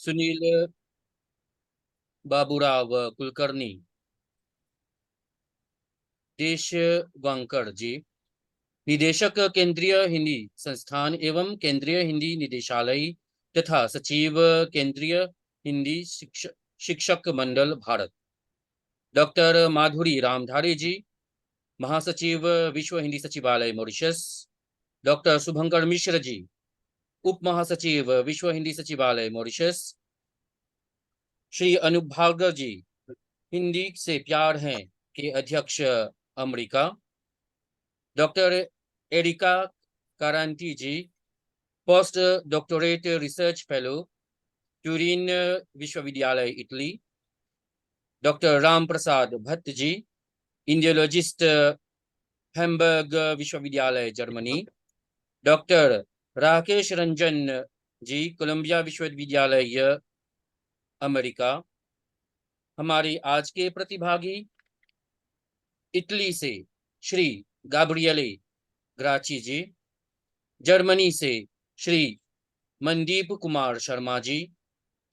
सुनील बाबूराव कुलकर्णी, देशवांकर जी, निदेशक केंद्रीय हिंदी संस्थान एवं केंद्रीय हिंदी निदेशालय तथा सचिव केंद्रीय हिंदी शिक्षक मंडल भारत। डॉक्टर माधुरी रामधारी जी, महासचिव विश्व हिंदी सचिवालय मॉरिशस। डॉक्टर शुभंकर मिश्र जी, उप महासचिव विश्व हिंदी सचिवालय मॉरिशस। श्री अनूप भार्गव जी, हिंदी से प्यार है के अध्यक्ष America. Doctor Erica Caranti ji, post doctorate research fellow, Turin विश्वविद्यालय Italy. Doctor Ram Prasad Bhatt ji, Indologist, Hamburg विश्वविद्यालय Germany. Doctor Rakesh Ranjan ji, Columbia विश्वविद्यालय अमेरिका। हमारे आज के प्रतिभागी इटली से श्री गाब्रिएले ग्राची जी, जर्मनी से श्री मनदीप कुमार शर्मा जी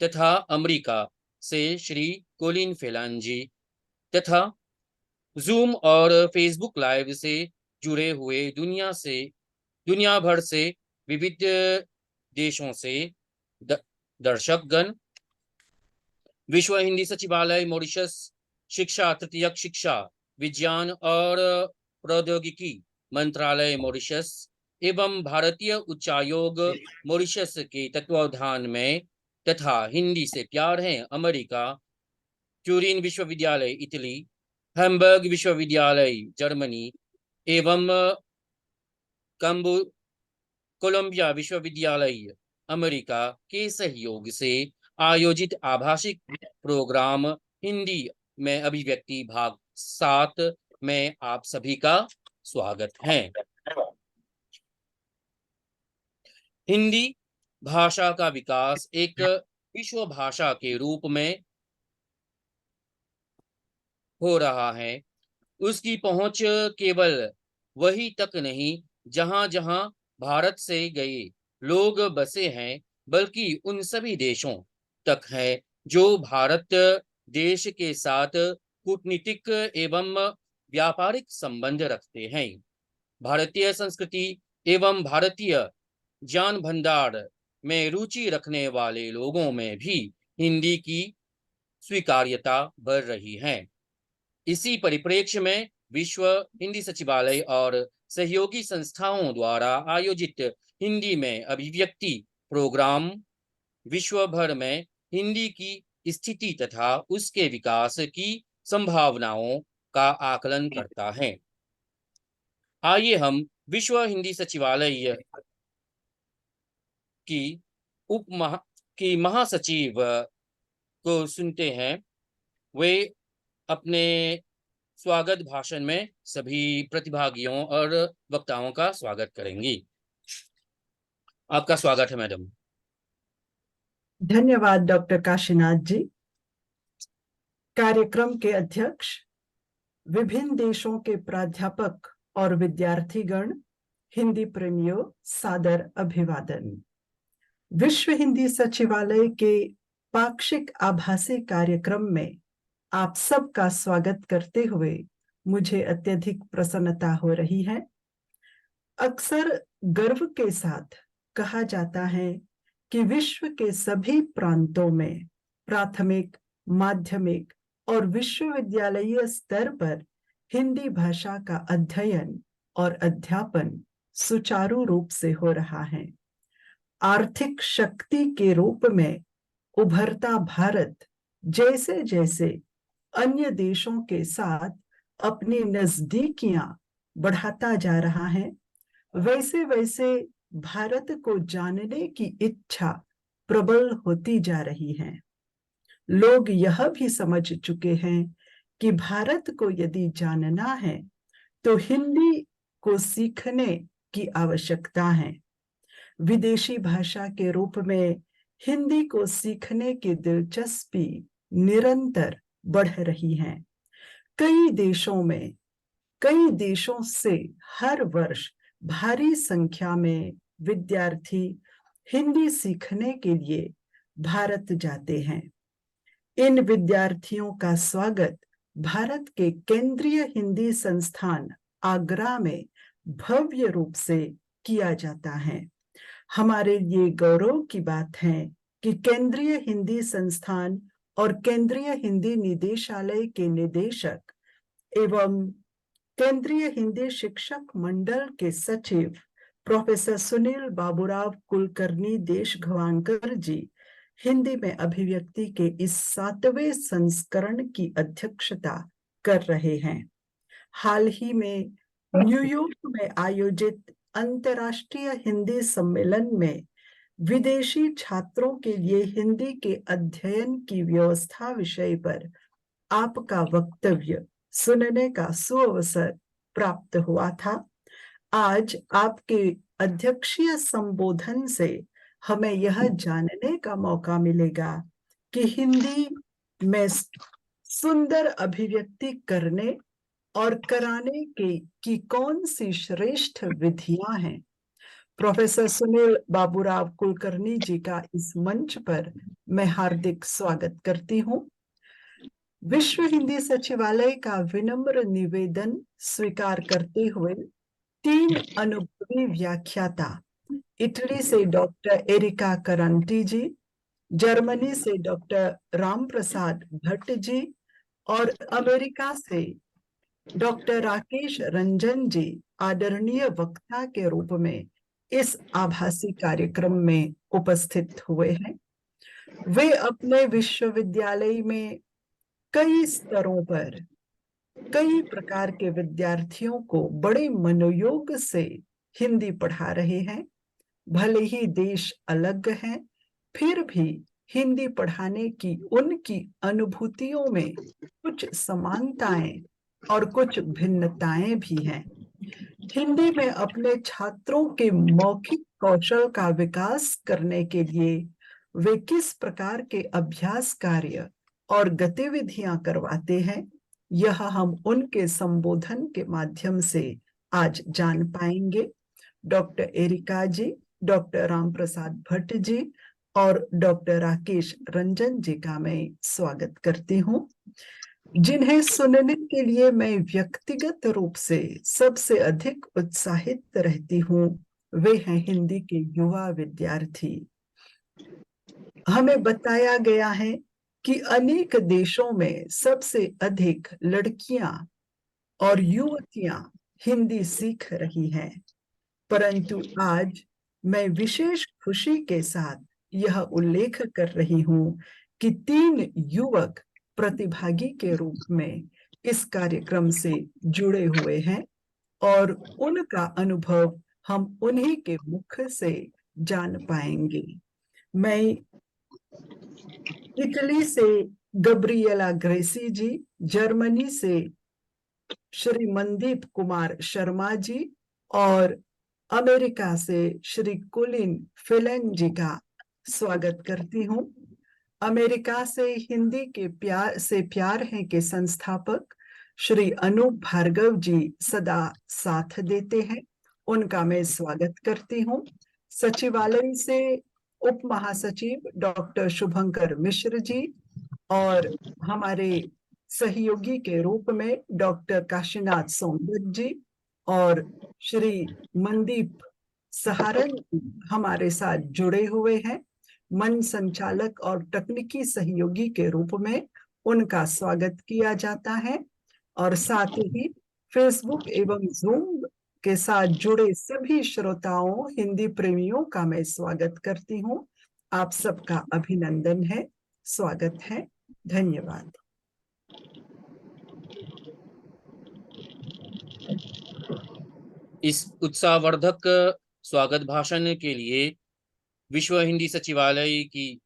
तथा अमेरिका से श्री कोलिन फेलान जी तथा जूम और फेसबुक लाइव से जुड़े हुए दुनिया भर से विविध देशों से दर्शकगण। विश्व हिंदी सचिवालय मॉरिशस, शिक्षा तृतीयक शिक्षा विज्ञान और प्रौद्योगिकी मंत्रालय मॉरिशस एवं भारतीय उच्चायोग मॉरिशस के तत्वावधान में तथा हिंदी से प्यार है अमेरिका, ट्यूरिन विश्वविद्यालय इटली, हैम्बर्ग विश्वविद्यालय जर्मनी एवं कोलंबिया विश्वविद्यालय अमेरिका के सहयोग से आयोजित आभाषिक प्रोग्राम हिंदी में अभिव्यक्ति भाग 7 में आप सभी का स्वागत है। हिंदी भाषा का विकास एक विश्व भाषा के रूप में हो रहा है। उसकी पहुंच केवल वही तक नहीं जहां जहां भारत से गए लोग बसे हैं, बल्कि उन सभी देशों तक है जो भारत देश के साथ कूटनीतिक एवं व्यापारिक संबंध रखते हैं। भारतीय संस्कृति एवं भारतीय ज्ञान भंडार में रुचि रखने वाले लोगों में भी हिंदी की स्वीकार्यता बढ़ रही है। इसी परिप्रेक्ष्य में विश्व हिंदी सचिवालय और सहयोगी संस्थाओं द्वारा आयोजित हिंदी में अभिव्यक्ति प्रोग्राम विश्व भर में हिंदी की स्थिति तथा उसके विकास की संभावनाओं का आकलन करता है। आइए हम विश्व हिंदी सचिवालय की महासचिव को सुनते हैं। वे अपने स्वागत भाषण में सभी प्रतिभागियों और वक्ताओं का स्वागत करेंगी। आपका स्वागत है मैडम। धन्यवाद डॉक्टर काशीनाथ जी। कार्यक्रम के अध्यक्ष, विभिन्न देशों के प्राध्यापक और विद्यार्थीगण, हिंदी प्रेमियों, सादर अभिवादन। विश्व हिंदी सचिवालय के पाक्षिक आभासी कार्यक्रम में आप सबका स्वागत करते हुए मुझे अत्यधिक प्रसन्नता हो रही है। अक्सर गर्व के साथ कहा जाता है कि विश्व के सभी प्रांतों में प्राथमिक, माध्यमिक और विश्वविद्यालयीय स्तर पर हिंदी भाषा का अध्ययन और अध्यापन सुचारू रूप से हो रहा है। आर्थिक शक्ति के रूप में उभरता भारत जैसे जैसे अन्य देशों के साथ अपनी नजदीकियां बढ़ाता जा रहा है, वैसे वैसे भारत को जानने की इच्छा प्रबल होती जा रही है। लोग यह भी समझ चुके हैं कि भारत को यदि जानना है तो हिंदी को सीखने की आवश्यकता है। विदेशी भाषा के रूप में हिंदी को सीखने की दिलचस्पी निरंतर बढ़ रही है। कई देशों से हर वर्ष भारी संख्या में विद्यार्थी हिंदी सीखने के लिए भारत जाते हैं। इन विद्यार्थियों का स्वागत भारत के केंद्रीय हिंदी संस्थान आगरा में भव्य रूप से किया जाता है। हमारे लिए गौरव की बात है कि केंद्रीय हिंदी संस्थान और केंद्रीय हिंदी निदेशालय के निदेशक एवं केंद्रीय हिंदी शिक्षक मंडल के सचिव प्रोफेसर सुनील बाबूराव कुलकर्णी देशघवांकर जी हिंदी में अभिव्यक्ति के इस 7वें संस्करण की अध्यक्षता कर रहे हैं। हाल ही में न्यूयॉर्क में आयोजित अंतर्राष्ट्रीय हिंदी सम्मेलन में विदेशी छात्रों के लिए हिंदी के अध्ययन की व्यवस्था विषय पर आपका वक्तव्य सुनने का सुअवसर प्राप्त हुआ था। आज आपके अध्यक्षीय संबोधन से हमें यह जानने का मौका मिलेगा कि हिंदी में सुंदर अभिव्यक्ति करने और कराने की कौन सी श्रेष्ठ विधियां हैं। प्रोफेसर सुनील बाबूराव कुलकर्णी जी का इस मंच पर मैं हार्दिक स्वागत करती हूँ। विश्व हिंदी सचिवालय का विनम्र निवेदन स्वीकार करते हुए 3 अनुभवी व्याख्याता, इटली से डॉक्टर एरिका करंटी जी, जर्मनी से डॉक्टर राम प्रसाद भट्ट जी और अमेरिका से डॉक्टर राकेश रंजन जी आदरणीय वक्ता के रूप में इस आभासी कार्यक्रम में उपस्थित हुए हैं। वे अपने विश्वविद्यालय में कई स्तरों पर कई प्रकार के विद्यार्थियों को बड़े मनोयोग से हिंदी पढ़ा रहे हैं। भले ही देश अलग हैं, फिर भी हिंदी पढ़ाने की उनकी अनुभूतियों में कुछ समानताएं और कुछ भिन्नताएं भी हैं। हिंदी में अपने छात्रों के मौखिक कौशल का विकास करने के लिए वे किस प्रकार के अभ्यास कार्य और गतिविधियां करवाते हैं, यह हम उनके संबोधन के माध्यम से आज जान पाएंगे। डॉक्टर एरिका जी, डॉक्टर राम प्रसाद भट्ट जी और डॉक्टर राकेश रंजन जी का मैं स्वागत करती हूँ, जिन्हें सुनने के लिए मैं व्यक्तिगत रूप से सबसे अधिक उत्साहित रहती हूँ। वे हैं हिंदी के युवा विद्यार्थी। हमें बताया गया है कि अनेक देशों में सबसे अधिक लड़कियां और युवतियां हिंदी सीख रही हैं, परंतु आज मैं विशेष खुशी के साथ यह उल्लेख कर रही हूं कि 3 युवक प्रतिभागी के रूप में इस कार्यक्रम से जुड़े हुए हैं और उनका अनुभव हम उन्हीं के मुख से जान पाएंगे। मैं इटली से गब्रिएला ग्रेसी जी, जर्मनी से श्री मनदीप कुमार शर्मा जी और अमेरिका से श्री कोलिन फिलेन जी का स्वागत करती हूँ। अमेरिका से हिंदी के प्यार है के संस्थापक श्री अनूप भार्गव जी सदा साथ देते हैं, उनका मैं स्वागत करती हूँ। सचिवालय से उप महासचिव डॉक्टर शुभंकर मिश्र जी और हमारे सहयोगी के रूप में डॉक्टर काशीनाथ सोमदत्त जी और श्री मनदीप सहारन हमारे साथ जुड़े हुए हैं। मन संचालक और तकनीकी सहयोगी के रूप में उनका स्वागत किया जाता है और साथ ही फेसबुक एवं जूम के साथ जुड़े सभी श्रोताओं, हिंदी प्रेमियों का मैं स्वागत करती हूँ। आप सबका अभिनंदन है, स्वागत है, धन्यवाद। इस उत्साहवर्धक स्वागत भाषण के लिए विश्व हिंदी सचिवालय की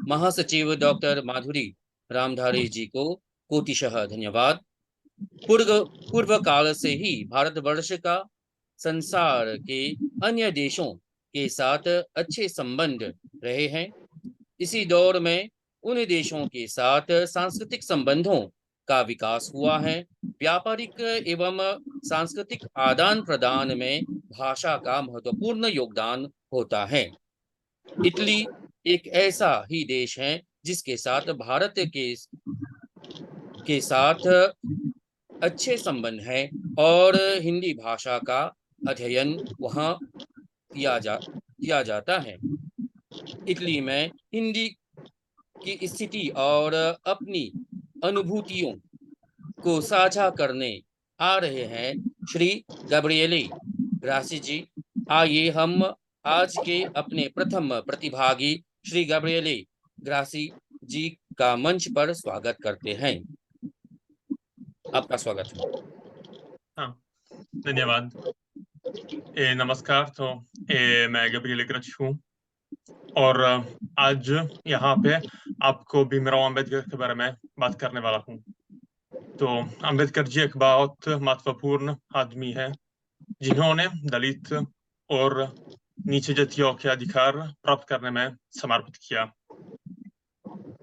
महासचिव डॉक्टर माधुरी रामधारी जी को कोटिशः धन्यवाद। पूर्व काल से ही भारतवर्ष का संसार के अन्य देशों के साथ अच्छे संबंध रहे हैं। इसी दौर में उन देशों के साथ सांस्कृतिक संबंधों का विकास हुआ है। व्यापारिक एवं सांस्कृतिक आदान प्रदान में भाषा का महत्वपूर्ण योगदान होता है। इटली एक ऐसा ही देश है जिसके साथ भारत के साथ अच्छे संबंध है और हिंदी भाषा का अध्ययन वहाँ किया जाता है। इटली में हिंदी की स्थिति और अपनी अनुभूतियों को साझा करने आ रहे हैं श्री गब्रिएले ग्रासी जी। आइए हम आज के अपने प्रथम प्रतिभागी श्री गब्रिएले ग्रासी जी का मंच पर स्वागत करते हैं। आपका स्वागत है। हाँ, धन्यवाद। नमस्कार। तो मैं गब्रिएले ग्राची हूँ और आज यहाँ पे आपको भीमराव अंबेडकर के बारे में बात करने वाला हूँ। तो अंबेडकर जी एक बहुत महत्वपूर्ण आदमी है जिन्होंने दलित और नीचे जातियों के अधिकार प्राप्त करने में समर्पित किया।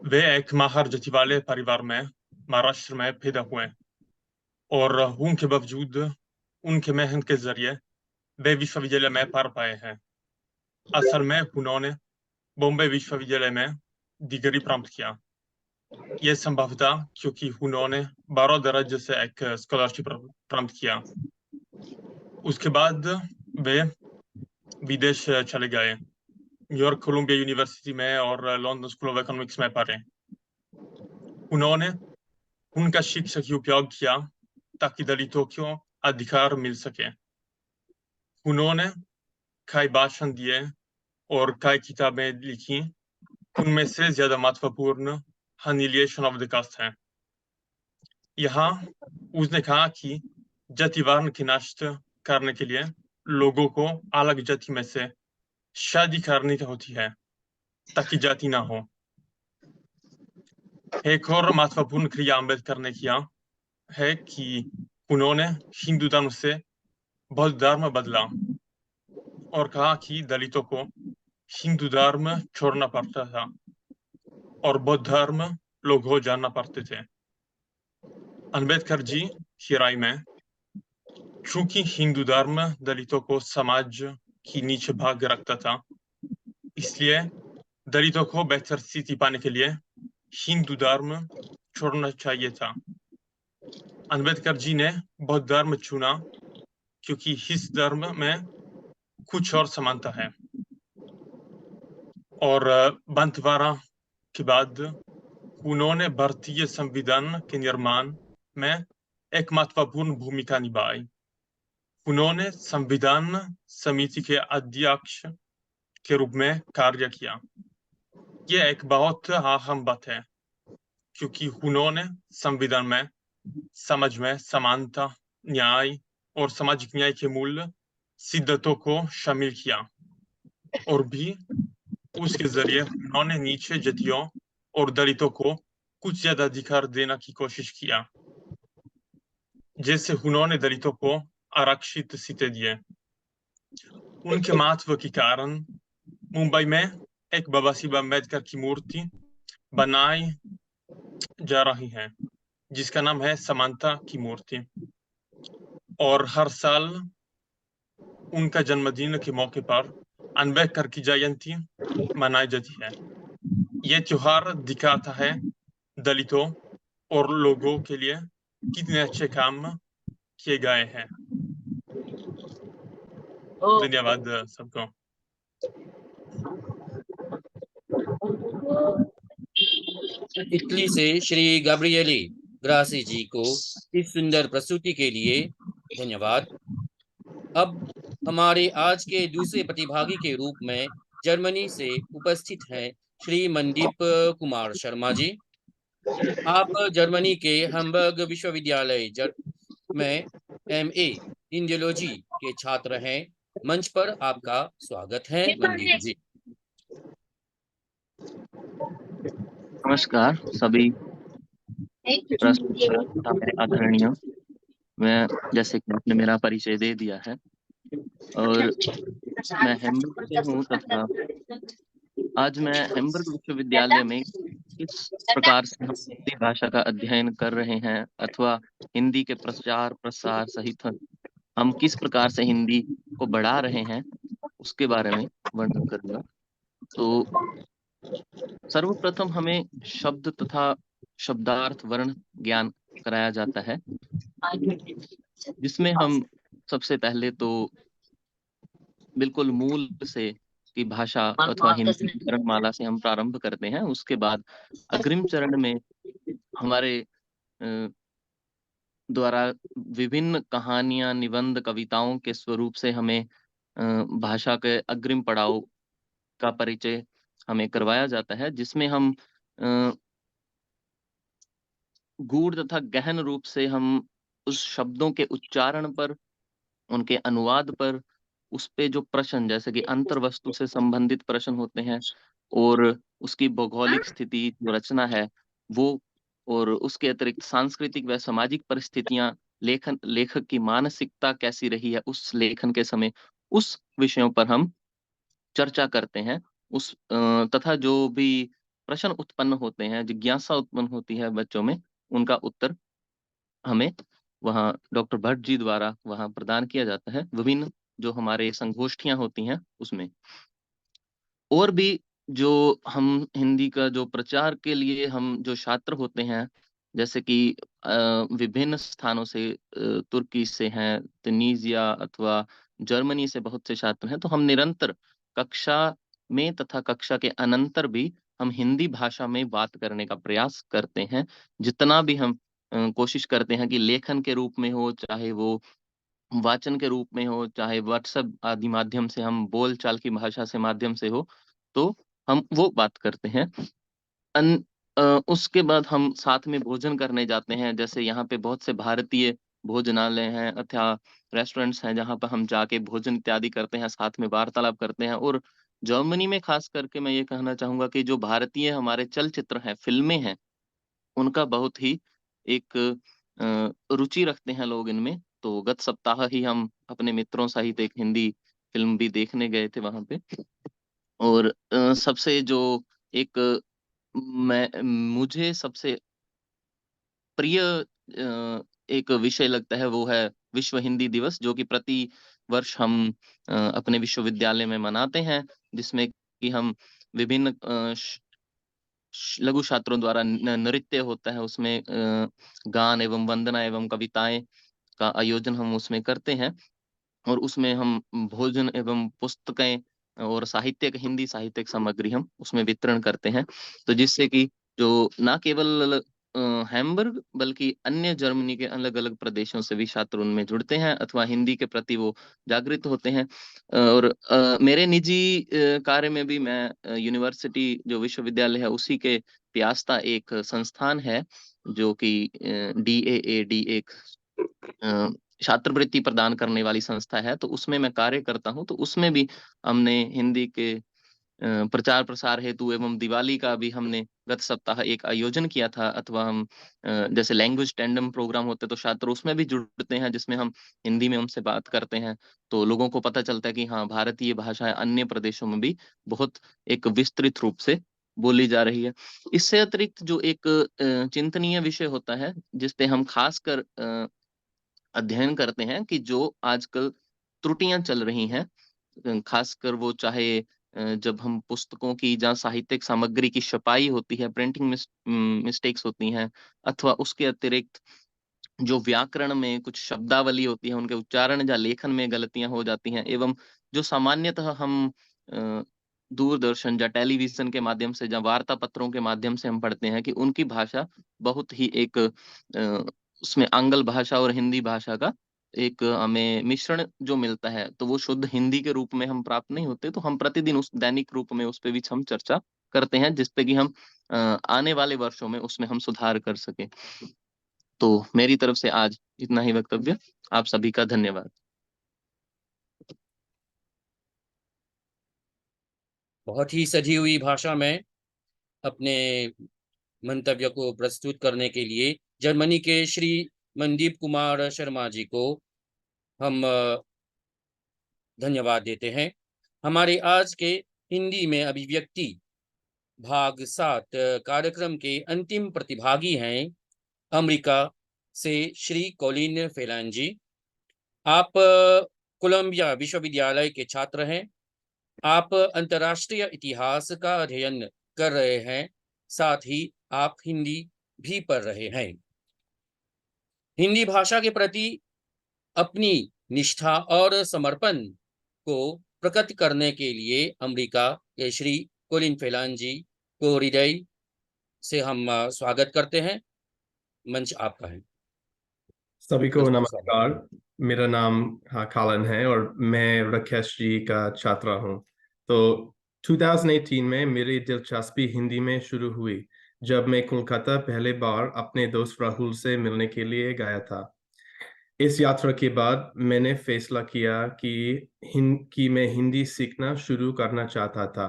वे एक महार जाति वाले परिवार में महाराष्ट्र में पैदा हुए और उनके बावजूद उनके मेहनत के जरिए वे विश्वविद्यालय में पढ़ पाए हैं। असल में उन्होंने बॉम्बे विश्वविद्यालय में डिग्री प्राप्त किया। यह संभव था क्योंकि उन्होंने 12 दर्जे से एक स्कॉलरशिप प्राप्त किया। उसके बाद वे विदेश चले गए, न्यूयॉर्क कोलंबिया यूनिवर्सिटी में और लंदन स्कूल ऑफ इकोनॉमिक्स में पढ़े। उन्होंने उनका शिक्षा का उपयोग किया ताकि दलितों को अधिकार मिल सके। उन्होंने कई भाषण दिए और कई किताबें लिखी। उनमें से ज्यादा महत्वपूर्ण एनिहिलेशन ऑफ द कास्ट है। यहाँ उसने कहा कि जातिवाद की नष्ट करने के लिए लोगों को अलग जाति में से शादी करनी होती है ताकि जाति ना हो। एक और महत्वपूर्ण क्रिया अम्बेडकर ने किया है कि उन्होंने हिंदू धर्म से बौद्ध धर्म बदला और कहा कि दलितों को हिंदू धर्म छोड़ना पड़ता था और बौद्ध धर्म लोग हो जानना पड़ते थे। अम्बेडकर जी की राय में चूंकि हिंदू धर्म दलितों को समाज की नीचे भाग रखता था, इसलिए दलितों को बेहतर स्थिति पाने के लिए हिंदू धर्म छोड़ना चाहिए था। अम्बेडकर जी ने बौद्ध धर्म चुना क्योंकि इस धर्म में कुछ और समानता है और बंटवारा के बाद उन्होंने भारतीय संविधान के निर्माण में एक महत्वपूर्ण भूमिका निभाई। उन्होंने संविधान समिति के अध्यक्ष के रूप में कार्य किया। यह एक बहुत अहम बात है क्योंकि उन्होंने संविधान में समाज में समानता, न्याय और सामाजिक न्याय के मूल सिद्धांतों को शामिल किया और भी उसके जरिए उन्होंने नीचे जातियों और दलितों को कुछ ज्यादा अधिकार देने की कोशिश किया। जैसे उन्होंने दलितों को आरक्षित सीटें दिए। उनके महत्व के कारण मुंबई में एक बाबा साहब अम्बेडकर की मूर्ति बनाई जा रही है जिसका नाम है समानता की मूर्ति और हर साल उनका जन्मदिन के मौके पर अम्बेडकर की जयंती मनाई जाती है। यह त्योहार दिखाता है दलितों और लोगों के लिए कितने अच्छे काम किए गए हैं। धन्यवाद सबको। इटली से श्री गब्रिएले ग्रासी जी को इस सुंदर प्रस्तुति के लिए धन्यवाद। अब हमारे आज के दूसरे प्रतिभागी के रूप में जर्मनी से उपस्थित हैं श्री मनदीप कुमार शर्मा जी। आप जर्मनी के हैम्बर्ग विश्वविद्यालय में MA इंडियोलॉजी के छात्र हैं। मंच पर आपका स्वागत है मनदीप जी। नमस्कार सभी आदरणीय। मैं जैसे कि आपने मेरा परिचय दे दिया है और मैं हैम्बर्ग से हूँ तथा आज मैं हैम्बर्ग विश्वविद्यालय में किस प्रकार से हम हिंदी भाषा का अध्ययन कर रहे हैं अथवा हिंदी के प्रचार प्रसार सहित हम किस प्रकार से हिंदी को बढ़ा रहे हैं उसके बारे में वर्णन करूंगा। तो सर्वप्रथम हमें शब्द तथा शब्दार्थ वर्ण ज्ञान कराया जाता है, जिसमें हम सबसे पहले तो बिल्कुल मूल से की भाषा अथवा हिंदी वर्णमाला से हम प्रारंभ करते हैं। उसके बाद अग्रिम चरण में हमारे अ, द्वारा विभिन्न कहानियां, निबंध, कविताओं के स्वरूप से हमें भाषा के अग्रिम पड़ाव का परिचय हमें करवाया जाता है, जिसमें हम अ, गूढ़ तथा गहन रूप से हम उस शब्दों के उच्चारण पर, उनके अनुवाद पर, उस पे जो प्रश्न जैसे कि अंतर्वस्तु से संबंधित प्रश्न होते हैं और उसकी भौगोलिक स्थिति जो रचना है वो, और उसके अतिरिक्त सांस्कृतिक व सामाजिक परिस्थितियां, लेखक की मानसिकता कैसी रही है उस लेखन के समय, उस विषयों पर हम चर्चा करते हैं। तथा जो भी प्रश्न उत्पन्न होते हैं, जिज्ञासा उत्पन्न होती है बच्चों में, उनका उत्तर हमें वहाँ डॉक्टर भट्ट जी द्वारा वहाँ प्रदान किया जाता है, विभिन्न जो हमारे संगोष्ठियां होती हैं उसमें। और भी जो हम हिंदी का जो प्रचार के लिए हम जो छात्र होते हैं, जैसे कि विभिन्न स्थानों से, तुर्की से हैं, तुनीजिया अथवा जर्मनी से बहुत से छात्र हैं, तो हम निरंतर कक्षा में तथा कक्षा के अनंतर भी हम हिंदी भाषा में बात करने का प्रयास करते हैं। जितना भी हम कोशिश करते हैं कि लेखन के रूप में हो, चाहे वो वाचन के रूप में हो, चाहे व्हाट्सएप आदि माध्यम से, हम बोल चाल की भाषा से माध्यम से हो, तो हम वो बात करते हैं। अन, उसके बाद हम साथ में भोजन करने जाते हैं। जैसे यहाँ पे बहुत से भारतीय भोजनालय हैं अथवा रेस्टोरेंट्स हैं, जहाँ पर हम जाके भोजन इत्यादि करते हैं, साथ में वार्तालाप करते हैं। और जर्मनी में खास करके मैं ये कहना चाहूंगा कि जो भारतीय हमारे चलचित्र हैं, फिल्में हैं, उनका बहुत ही एक रुचि रखते हैं लोग इनमें। तो गत सप्ताह ही हम अपने मित्रों सहित एक हिंदी फिल्म भी देखने गए थे वहां पे। और सबसे जो एक मैं मुझे सबसे प्रिय एक विषय लगता है, वो है विश्व हिंदी दिवस, जो कि प्रति वर्ष हम अपने विश्वविद्यालय में मनाते हैं, जिसमें कि हम विभिन्न लघु छात्रों द्वारा नृत्य होता है उसमें, गान एवं वंदना एवं कविताएं का आयोजन हम उसमें करते हैं। और उसमें हम भोजन एवं पुस्तकें और साहित्यिक, हिंदी साहित्यिक सामग्री हम उसमें वितरण करते हैं। तो जिससे कि जो ना केवल हैम्बर्ग बल्कि अन्य जर्मनी के अलग अलग प्रदेशों से भी छात्र उनमें जुड़ते हैं अथवा हिंदी के प्रति वो जागृत होते हैं। और मेरे निजी कार्य में भी मैं यूनिवर्सिटी जो विश्वविद्यालय है उसी के प्यास्ता एक संस्थान है, जो कि DAAD एक छात्रवृत्ति प्रदान करने वाली संस्था है, तो उसमें मैं कार्य करता हूँ। तो उसमें भी हमने हिंदी के प्रचार प्रसार हेतु एवं दिवाली का भी हमने गत सप्ताह एक आयोजन किया था। अथवा हम जैसे लैंग्वेज टेंडम प्रोग्राम होते तो छात्र उसमें भी जुड़ते हैं, जिसमें हम हिंदी में उनसे बात करते हैं, तो लोगों को पता चलता है कि हाँ, भारतीय भाषाएं अन्य प्रदेशों में भी बहुत एक विस्तृत रूप से बोली जा रही है। इससे अतिरिक्त जो एक चिंतनीय विषय होता है, जिसपे हम खासकर अध्ययन करते हैं कि जो आजकल त्रुटियां चल रही हैं, खासकर वो चाहे जब हम पुस्तकों की, जहाँ साहित्यिक सामग्री की छपाई होती है, प्रिंटिंग मिस्टेक्स होती हैं, अथवा उसके अतिरिक्त जो व्याकरण में कुछ शब्दावली होती है, उनके उच्चारण या लेखन में गलतियां हो जाती हैं, एवं जो सामान्यतः हम अ, दूरदर्शन या टेलीविजन के माध्यम से या वार्ता पत्रों के माध्यम से हम पढ़ते हैं कि उनकी भाषा बहुत ही एक उसमें आंग्ल भाषा और हिंदी भाषा का एक हमें मिश्रण जो मिलता है, तो वो शुद्ध हिंदी के रूप में हम प्राप्त नहीं होते। तो हम प्रतिदिन उस दैनिक रूप में उस पे भी हम चर्चा करते हैं, जिसपे कि हम आने वाले वर्षों में उसमें हम सुधार कर सके। तो मेरी तरफ से आज इतना ही वक्तव्य। आप सभी का धन्यवाद। बहुत ही सजी हुई भाषा में अपने मंतव्य को प्रस्तुत करने के लिए जर्मनी के श्री मनदीप कुमार शर्मा जी को हम धन्यवाद देते हैं। हमारे आज के हिंदी में अभिव्यक्ति भाग 7 कार्यक्रम के अंतिम प्रतिभागी हैं अमेरिका से श्री कॉलिन फेलान जी। आप कोलंबिया विश्वविद्यालय के छात्र हैं। आप अंतर्राष्ट्रीय इतिहास का अध्ययन कर रहे हैं, साथ ही आप हिंदी भी पढ़ रहे हैं। हिंदी भाषा के प्रति अपनी निष्ठा और समर्पण को प्रकट करने के लिए अमेरिका के श्री कोलिन फेलान जी को हृदय से हम स्वागत करते हैं। मंच आपका है। सभी को मंच पर नमस्कार। मेरा नाम कालन है और मैं राकेश जी का छात्र हूँ। तो 2018 में मेरी दिलचस्पी हिंदी में शुरू हुई जब मैं कोलकाता पहले बार अपने दोस्त राहुल से मिलने के लिए गया था। इस यात्रा के बाद मैंने फैसला किया कि मैं हिंदी सीखना शुरू करना चाहता था।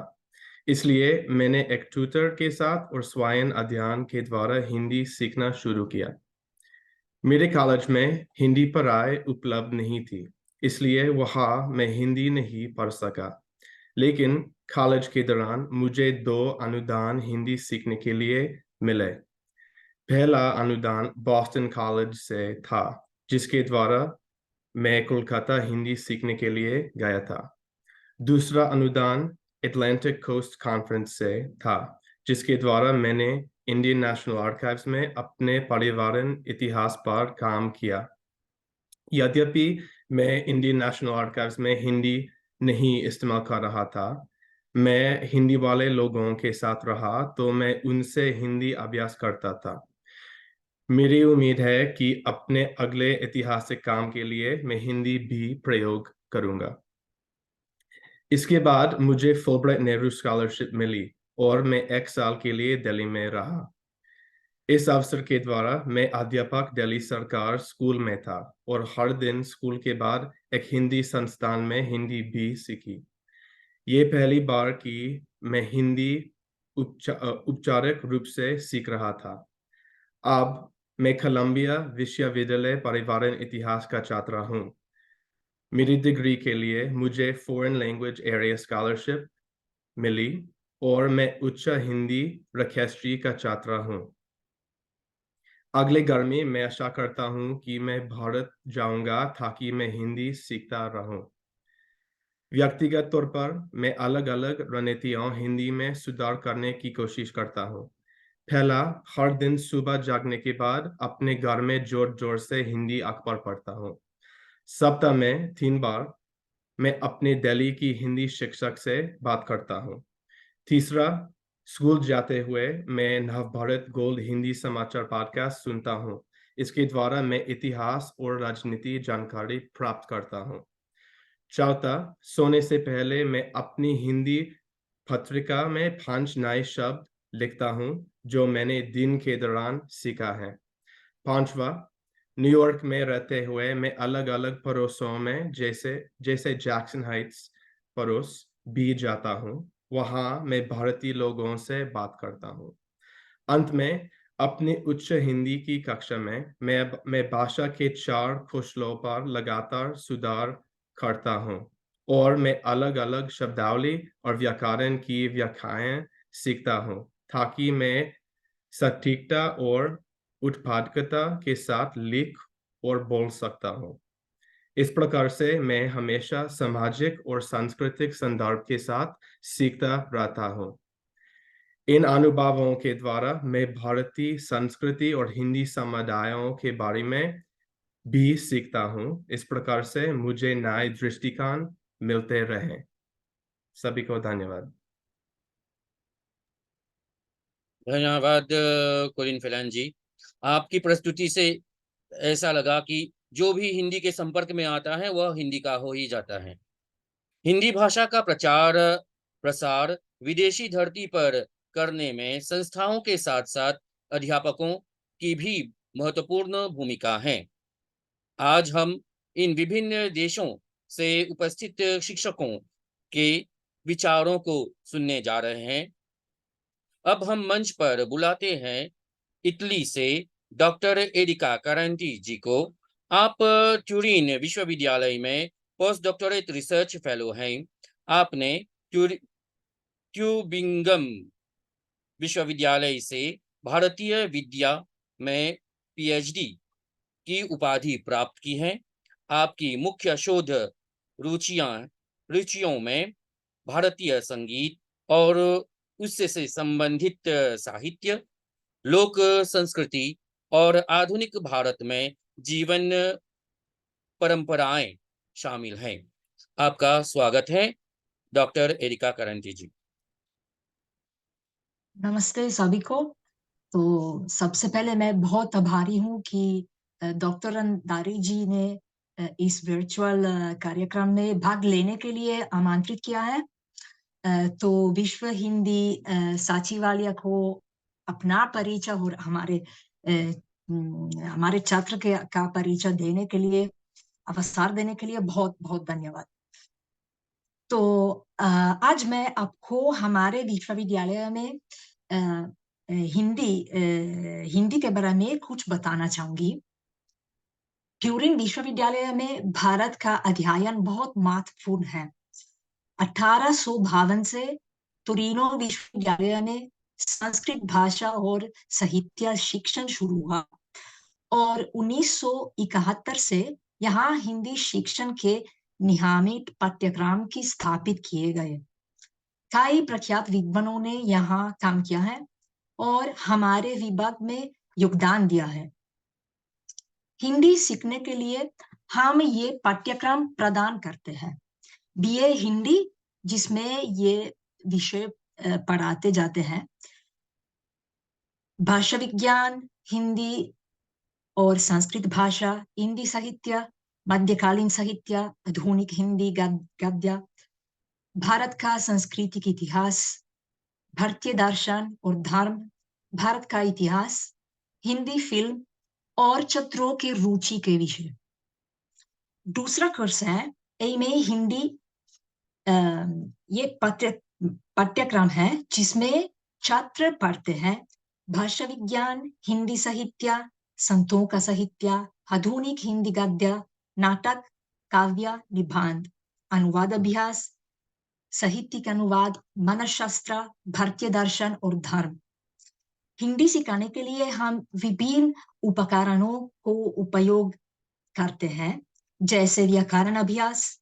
इसलिए मैंने एक ट्यूटर के साथ और स्वयं अध्ययन के द्वारा हिंदी सीखना शुरू किया। मेरे कॉलेज में हिंदी पढ़ाई उपलब्ध नहीं थी, इसलिए वहाँ मैं हिंदी नहीं पढ़ सका। लेकिन कॉलेज के दौरान मुझे 2 अनुदान हिंदी सीखने के लिए मिले। पहला अनुदान बॉस्टन कॉलेज से था, जिसके द्वारा मैं कोलकाता हिंदी सीखने के लिए गया था। दूसरा अनुदान अटलांटिक कोस्ट कॉन्फ्रेंस से था, जिसके द्वारा मैंने इंडियन नेशनल आर्काइव्स में अपने पर्यावरण इतिहास पर काम किया। यद्यपि मैं इंडियन नेशनल आर्काइव्स में हिंदी नहीं इस्तेमाल कर रहा था, मैं हिंदी वाले लोगों के साथ रहा तो मैं उनसे हिंदी अभ्यास करता था। मेरी उम्मीद है कि अपने अगले ऐतिहासिक काम के लिए मैं हिंदी भी प्रयोग करूंगा। इसके बाद मुझे फुलब्राइट नेहरू स्कॉलरशिप मिली और मैं 1 साल के लिए दिल्ली में रहा। इस अवसर के द्वारा मैं अध्यापक दिल्ली सरकार स्कूल में था और हर दिन स्कूल के बाद एक हिंदी संस्थान में हिंदी भी सीखी। ये पहली बार कि मैं हिंदी औपचारिक रूप से सीख रहा था। अब मैं कोलंबिया विश्वविद्यालय पर्यावरण इतिहास का छात्र हूँ। मेरी डिग्री के लिए मुझे फॉरेन लैंग्वेज एरिया स्कॉलरशिप मिली और मैं उच्च हिंदी राकेश जी का छात्र हूँ। अगले गर्मी मैं आशा करता हूँ कि मैं भारत जाऊंगा ताकि मैं हिंदी सीखता रहूं। व्यक्तिगत तौर पर मैं अलग-अलग रणनीतियों हिंदी में सुधार करने की कोशिश करता हूँ। पहला, हर दिन सुबह जागने के बाद अपने घर में जोर-जोर से हिंदी अखबार पढ़ता हूँ। सप्ताह में 3 बार मैं अपने दिल्ली की हिंदी शिक्षक से बात करता हूँ। तीसरा, स्कूल जाते हुए मैं नवभारत गोल्ड हिंदी समाचार पॉडकास्ट सुनता हूँ। इसके द्वारा मैं इतिहास और राजनीति जानकारी प्राप्त करता हूँ। चौथा, सोने से पहले मैं अपनी हिंदी पत्रिका में 5 नए शब्द लिखता हूँ जो मैंने दिन के दौरान सीखा है। पांचवा, न्यूयॉर्क में रहते हुए मैं अलग-अलग पड़ोसों में जैसे जैक्सन हाइट्स पड़ोस भी जाता हूँ। वहाँ मैं भारतीय लोगों से बात करता हूँ। अंत में अपनी उच्च हिंदी की कक्षा में मैं भाषा के 4 कौशलों पर लगातार सुधार करता हूँ और मैं अलग-अलग शब्दावली और व्याकरण की व्याख्याएं सीखता हूँ ताकि मैं सटीकता और उत्पादकता के साथ लिख और बोल सकता हूँ। इस प्रकार से मैं हमेशा सामाजिक और सांस्कृतिक संदर्भ के साथ सीखता रहता हूँ। इन अनुभवों के द्वारा मैं भारतीय संस्कृति और हिंदी समुदायों के बारे में भी सीखता हूँ। इस प्रकार से मुझे नए दृष्टिकोण मिलते रहे। सभी को धन्यवाद। धन्यवाद कोलिन फेलान जी। आपकी प्रस्तुति से ऐसा लगा कि जो भी हिंदी के संपर्क में आता है वह हिंदी का हो ही जाता है। हिंदी भाषा का प्रचार प्रसार विदेशी धरती पर करने में संस्थाओं के साथ साथ अध्यापकों की भी महत्वपूर्ण भूमिका है। आज हम इन विभिन्न देशों से उपस्थित शिक्षकों के विचारों को सुनने जा रहे हैं। अब हम मंच पर बुलाते हैं इटली से डॉक्टर एरिका करांटी जी को। आप ट्यूरिन विश्वविद्यालय में पोस्ट डॉक्टरेट रिसर्च फेलो हैं। आपने ट्यूबिंगम विश्वविद्यालय से भारतीय विद्या में पीएचडी की उपाधि प्राप्त की है। आपकी मुख्य शोध रुचियों में भारतीय संगीत और उससे संबंधित साहित्य, लोक संस्कृति और आधुनिक भारत में जीवन परंपराएं शामिल हैं। आपका स्वागत है डॉक्टर एरिका करंटी जी। नमस्ते सभी को। तो सबसे पहले मैं बहुत आभारी हूँ कि डॉक्टर अंधारी जी ने इस वर्चुअल कार्यक्रम में भाग लेने के लिए आमंत्रित किया है। तो विश्व हिंदी सचिवालय को अपना परिचय और हमारे छात्र का परिचय देने के लिए, अवसर देने के लिए बहुत बहुत धन्यवाद। तो आज मैं आपको हमारे विश्वविद्यालय में हिंदी के बारे में कुछ बताना चाहूंगी। ट्यूरिंग विश्वविद्यालय में भारत का अध्ययन बहुत महत्वपूर्ण है। 1852 से तुरिनो विश्वविद्यालय में संस्कृत भाषा और साहित्य शिक्षण शुरू हुआ और 1971 से यहाँ हिंदी शिक्षण के नियमित पाठ्यक्रम की स्थापित किए गए। कई प्रख्यात विद्वानों ने यहाँ काम किया है और हमारे विभाग में योगदान दिया है। हिंदी सीखने के लिए हम ये पाठ्यक्रम प्रदान करते हैं। बीए हिंदी, जिसमें ये विषय पढ़ाते जाते हैं, भाषा विज्ञान, हिंदी और संस्कृत भाषा, हिंदी साहित्य, मध्यकालीन साहित्य, आधुनिक हिंदी गद्य, भारत का सांस्कृतिक इतिहास, भारतीय दर्शन और धर्म, भारत का इतिहास, हिंदी फिल्म और छात्रों की रुचि के विषय। दूसरा कोर्स है एमए हिंदी। ये पाठ्यक्रम है जिसमें छात्र पढ़ते हैं भाषा विज्ञान, हिंदी साहित्य, संतों का साहित्य, आधुनिक हिंदी गद्य, नाटक, काव्य, निबंध, अनुवाद अभ्यास, साहित्यिक अनुवाद, मानसशास्त्र, भारतीय दर्शन और धर्म। हिंदी सिखाने के लिए हम विभिन्न उपकरणों को उपयोग करते हैं, जैसे व्याकरण अभ्यास,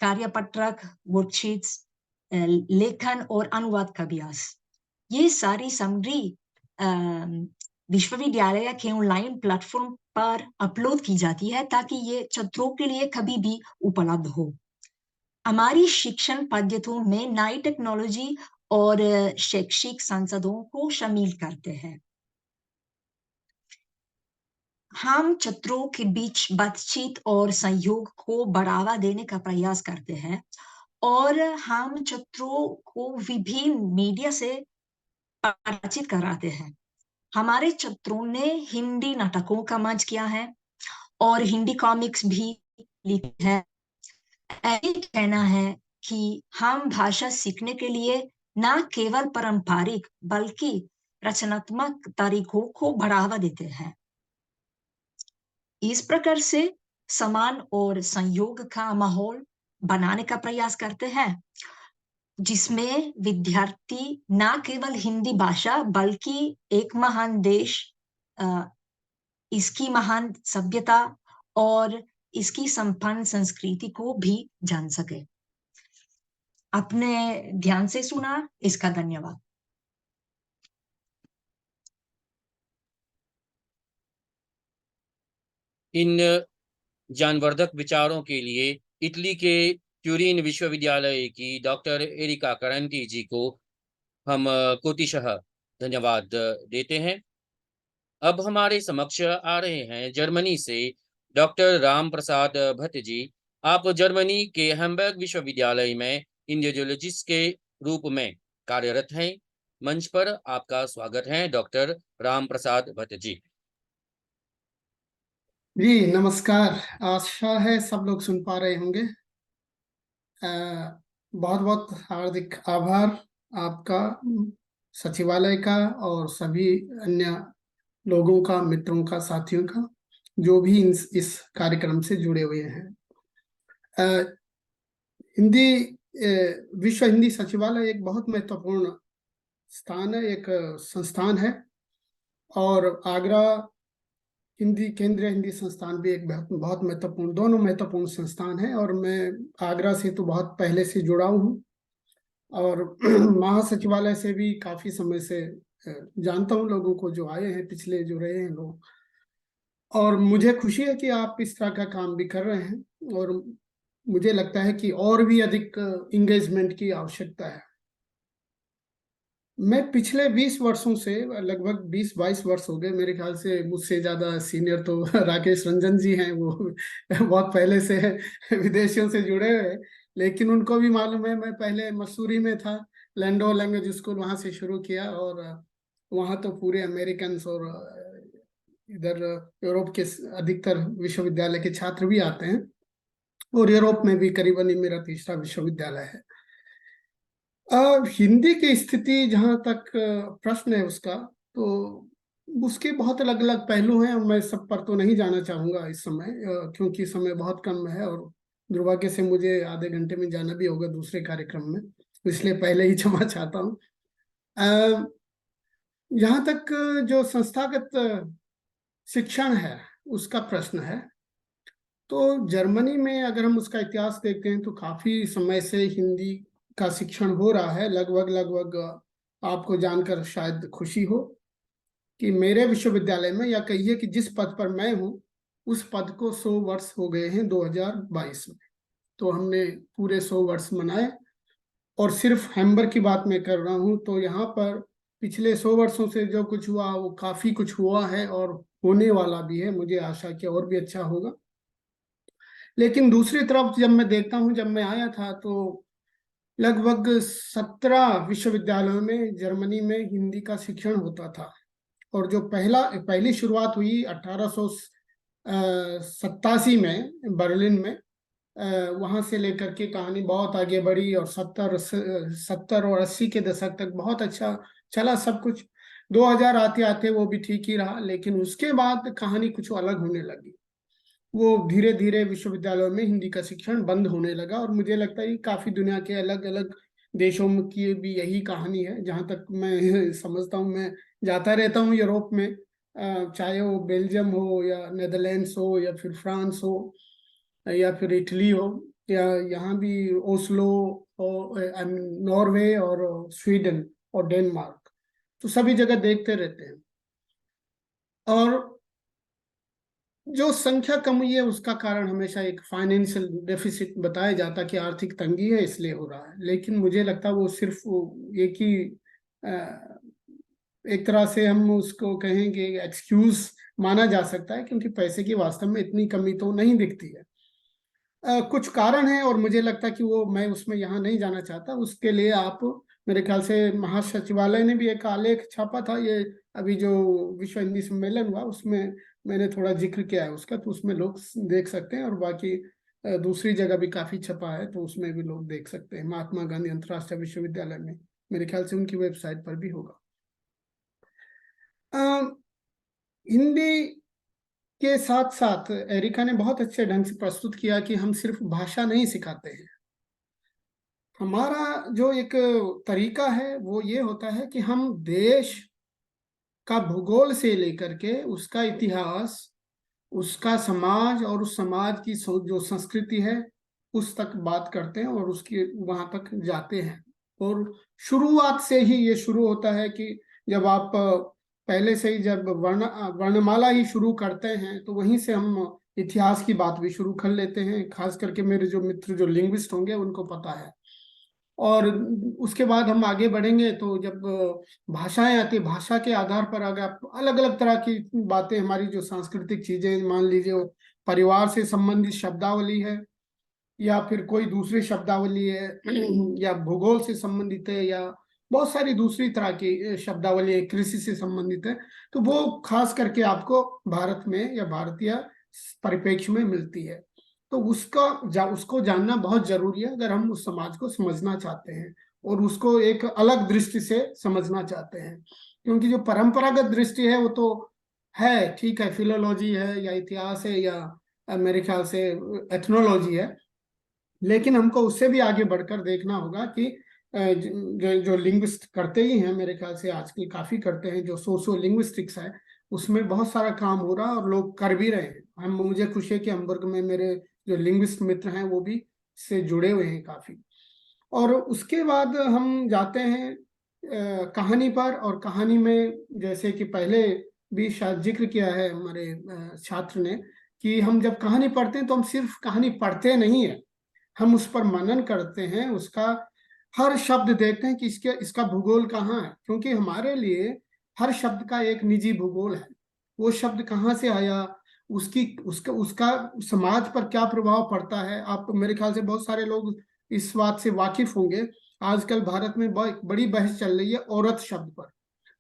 कार्यपत्रक, वर्कशीट्स, लेखन और अनुवाद का अभ्यास। ये सारी सामग्री विश्वविद्यालय के ऑनलाइन प्लेटफॉर्म पर अपलोड की जाती है ताकि ये छात्रों के लिए कभी भी उपलब्ध हो। हमारी शिक्षण पद्धतियों में नई टेक्नोलॉजी और शैक्षिक संसाधनों को शामिल करते हैं। हम छात्रों के बीच बातचीत और सहयोग को बढ़ावा देने का प्रयास करते हैं और हम छात्रों को विभिन्न मीडिया से परिचित कराते हैं। हमारे छात्रों ने हिंदी नाटकों का मंच किया है और हिंदी कॉमिक्स भी लिखी है। यही कहना है कि हम भाषा सीखने के लिए न केवल पारंपरिक बल्कि रचनात्मक तरीकों को बढ़ावा देते हैं। इस प्रकार से समान और संयोग का माहौल बनाने का प्रयास करते हैं, जिसमें विद्यार्थी न केवल हिंदी भाषा बल्कि एक महान देश, इसकी महान सभ्यता और इसकी संपन्न संस्कृति को भी जान सके। आपने ध्यान से सुना, इसका धन्यवाद। इन ज्ञानवर्धक विचारों के लिए इटली के ट्यूरिन विश्वविद्यालय की डॉक्टर एरिका करंटी जी को हम कोटिशः धन्यवाद देते हैं। अब हमारे समक्ष आ रहे हैं जर्मनी से डॉक्टर राम प्रसाद भट्ट जी। आप जर्मनी के हैम्बर्ग विश्वविद्यालय में इंडियोलॉजिस्ट के रूप में कार्यरत हैं। मंच पर आपका स्वागत है डॉक्टर राम प्रसाद भट्ट जी। जी नमस्कार। आशा है सब लोग सुन पा रहे होंगे। बहुत बहुत हार्दिक आभार आपका, सचिवालय का और सभी अन्य लोगों का, मित्रों का, साथियों का, जो भी इस कार्यक्रम से जुड़े हुए हैं। विश्व हिंदी सचिवालय एक बहुत महत्वपूर्ण स्थान है, एक संस्थान है और आगरा केंद्रीय हिंदी संस्थान भी एक बहुत महत्वपूर्ण, दोनों महत्वपूर्ण संस्थान है। और मैं आगरा से तो बहुत पहले से जुड़ा हूँ और महासचिवालय से भी काफी समय से जानता हूँ लोगों को जो आए हैं, पिछले जो रहे हैं लोग, और मुझे खुशी है कि आप इस तरह का काम भी कर रहे हैं, और मुझे लगता है कि और भी अधिक इंगेजमेंट की आवश्यकता है। मैं पिछले 20 वर्षों से, लगभग 20-22 वर्ष हो गए मेरे ख्याल से, मुझसे ज्यादा सीनियर तो राकेश रंजन जी हैं, वो बहुत पहले से विदेशियों से जुड़े हुए हैं, लेकिन उनको भी मालूम है मैं पहले मसूरी में था, लैंडो लैंग्वेज स्कूल वहां से शुरू किया, और वहां तो पूरे अमेरिकन और इधर यूरोप के अधिकतर विश्वविद्यालय के छात्र भी आते हैं, और यूरोप में भी करीबन ये मेरा तीसरा विश्वविद्यालय है। हिंदी की स्थिति जहां तक प्रश्न है उसका, तो उसके बहुत अलग अलग पहलू हैं, और मैं सब पर तो नहीं जाना चाहूंगा इस समय, क्योंकि समय बहुत कम है, और दुर्भाग्य से मुझे आधे घंटे में जाना भी होगा दूसरे कार्यक्रम में, इसलिए पहले ही क्षमा चाहता हूँ। यहाँ तक जो संस्थागत शिक्षण है उसका प्रश्न है, तो जर्मनी में अगर हम उसका इतिहास देखते हैं तो काफी समय से हिंदी का शिक्षण हो रहा है। लगभग आपको जानकर शायद खुशी हो कि मेरे विश्वविद्यालय में, या कहिए कि जिस पद पर मैं हूं, उस पद को 100 वर्ष हो गए हैं 2022 में। तो हमने पूरे 100 वर्ष मनाए, और सिर्फ हैम्बर्ग की बात मैं कर रहा हूं, तो यहाँ पर पिछले 100 वर्षों से जो कुछ हुआ वो काफी कुछ हुआ है, और होने वाला भी है। मुझे आशा कि और भी अच्छा होगा। लेकिन दूसरी तरफ जब मैं देखता हूं, जब मैं आया था तो लगभग 17 विश्वविद्यालयों में जर्मनी में हिंदी का शिक्षण होता था, और जो पहली शुरुआत हुई 1887 में बर्लिन में, वहां से लेकर के कहानी बहुत आगे बढ़ी, और 70 और 80 के दशक तक बहुत अच्छा चला सब कुछ। 2000 आते आते वो भी ठीक ही रहा, लेकिन उसके बाद कहानी कुछ अलग होने लगी। वो धीरे धीरे विश्वविद्यालयों में हिंदी का शिक्षण बंद होने लगा, और मुझे लगता है कि काफी दुनिया के अलग अलग देशों में की भी यही कहानी है। जहां तक मैं समझता हूँ, मैं जाता रहता हूँ यूरोप में, चाहे वो बेल्जियम हो, या नेदरलैंड्स हो, या फिर फ्रांस हो, या फिर इटली हो, या यहाँ भी ओस्लो और नॉर्वे और स्वीडन और डेनमार्क, तो सभी जगह देखते रहते हैं। और जो संख्या कम हुई है उसका कारण हमेशा एक फाइनेंशियल डेफिसिट बताया जाता कि आर्थिक तंगी है इसलिए हो रहा है, लेकिन मुझे लगता है वो सिर्फ एक ही एक तरह से हम उसको कहेंगे एक्सक्यूज माना जा सकता है, क्योंकि पैसे की वास्तव में इतनी कमी तो नहीं दिखती है। कुछ कारण है, और मुझे लगता है कि वो मैं उसमें यहाँ नहीं जाना चाहता। उसके लिए आप, मेरे ख्याल से महासचिवालय ने भी एक आलेख छापा था, ये अभी जो विश्व हिंदी सम्मेलन हुआ उसमें मैंने थोड़ा जिक्र किया है उसका, तो उसमें लोग देख सकते हैं, और बाकी दूसरी जगह भी काफी छपा है, तो उसमें भी लोग देख सकते हैं। महात्मा गांधी अंतर्राष्ट्रीय विश्वविद्यालय में मेरे ख्याल से उनकी वेबसाइट पर भी होगा। हिंदी के साथ साथ एरिका ने बहुत अच्छे ढंग से प्रस्तुत किया कि हम सिर्फ भाषा नहीं सिखाते हैं। हमारा जो एक तरीका है वो ये होता है कि हम देश का भूगोल से लेकर के उसका इतिहास, उसका समाज, और उस समाज की जो संस्कृति है उस तक बात करते हैं, और उसकी वहां तक जाते हैं। और शुरुआत से ही ये शुरू होता है कि जब आप पहले से ही जब वर्णमाला ही शुरू करते हैं, तो वहीं से हम इतिहास की बात भी शुरू कर लेते हैं। खास करके मेरे जो मित्र जो लिंग्विस्ट होंगे उनको पता है। और उसके बाद हम आगे बढ़ेंगे तो जब भाषाएं आती, भाषा के आधार पर अगर आप अलग अलग तरह की बातें, हमारी जो सांस्कृतिक चीजें, मान लीजिए परिवार से संबंधित शब्दावली है, या फिर कोई दूसरी शब्दावली है, या भूगोल से संबंधित है, या बहुत सारी दूसरी तरह की शब्दावली है, कृषि से संबंधित है, तो वो खास करके आपको भारत में या भारतीय परिप्रेक्ष्य में मिलती है। तो उसको जानना बहुत जरूरी है अगर हम उस समाज को समझना चाहते हैं, और उसको एक अलग दृष्टि से समझना चाहते हैं। क्योंकि जो परंपरागत दृष्टि है वो तो है, ठीक है, फिलोलॉजी है या इतिहास है या मेरे ख्याल से एथनोलॉजी है, लेकिन हमको उससे भी आगे बढ़कर देखना होगा कि जो लिंग्विस्ट करते ही हैं, मेरे ख्याल से आजकल काफी करते हैं, जो सोशो लिंग्विस्टिक्स है उसमें बहुत सारा काम हो रहा है और लोग कर भी रहे हैं। मुझे खुशी है कि हैम्बर्ग में मेरे जो लिंग्विस्ट मित्र हैं वो भी से जुड़े हुए हैं काफी। और उसके बाद हम जाते हैं कहानी पर, और कहानी में जैसे कि पहले भी शायद जिक्र किया है हमारे छात्र ने कि हम जब कहानी पढ़ते हैं तो हम सिर्फ कहानी पढ़ते नहीं है, हम उस पर मनन करते हैं, उसका हर शब्द देखते हैं कि इसका भूगोल कहाँ है, क्योंकि हमारे लिए हर शब्द का एक निजी भूगोल है। वो शब्द कहाँ से आया, उसका समाज पर क्या प्रभाव पड़ता है। आप मेरे ख्याल से बहुत सारे लोग इस बात से वाकिफ होंगे, आजकल भारत में बड़ी बहस चल रही है औरत शब्द पर,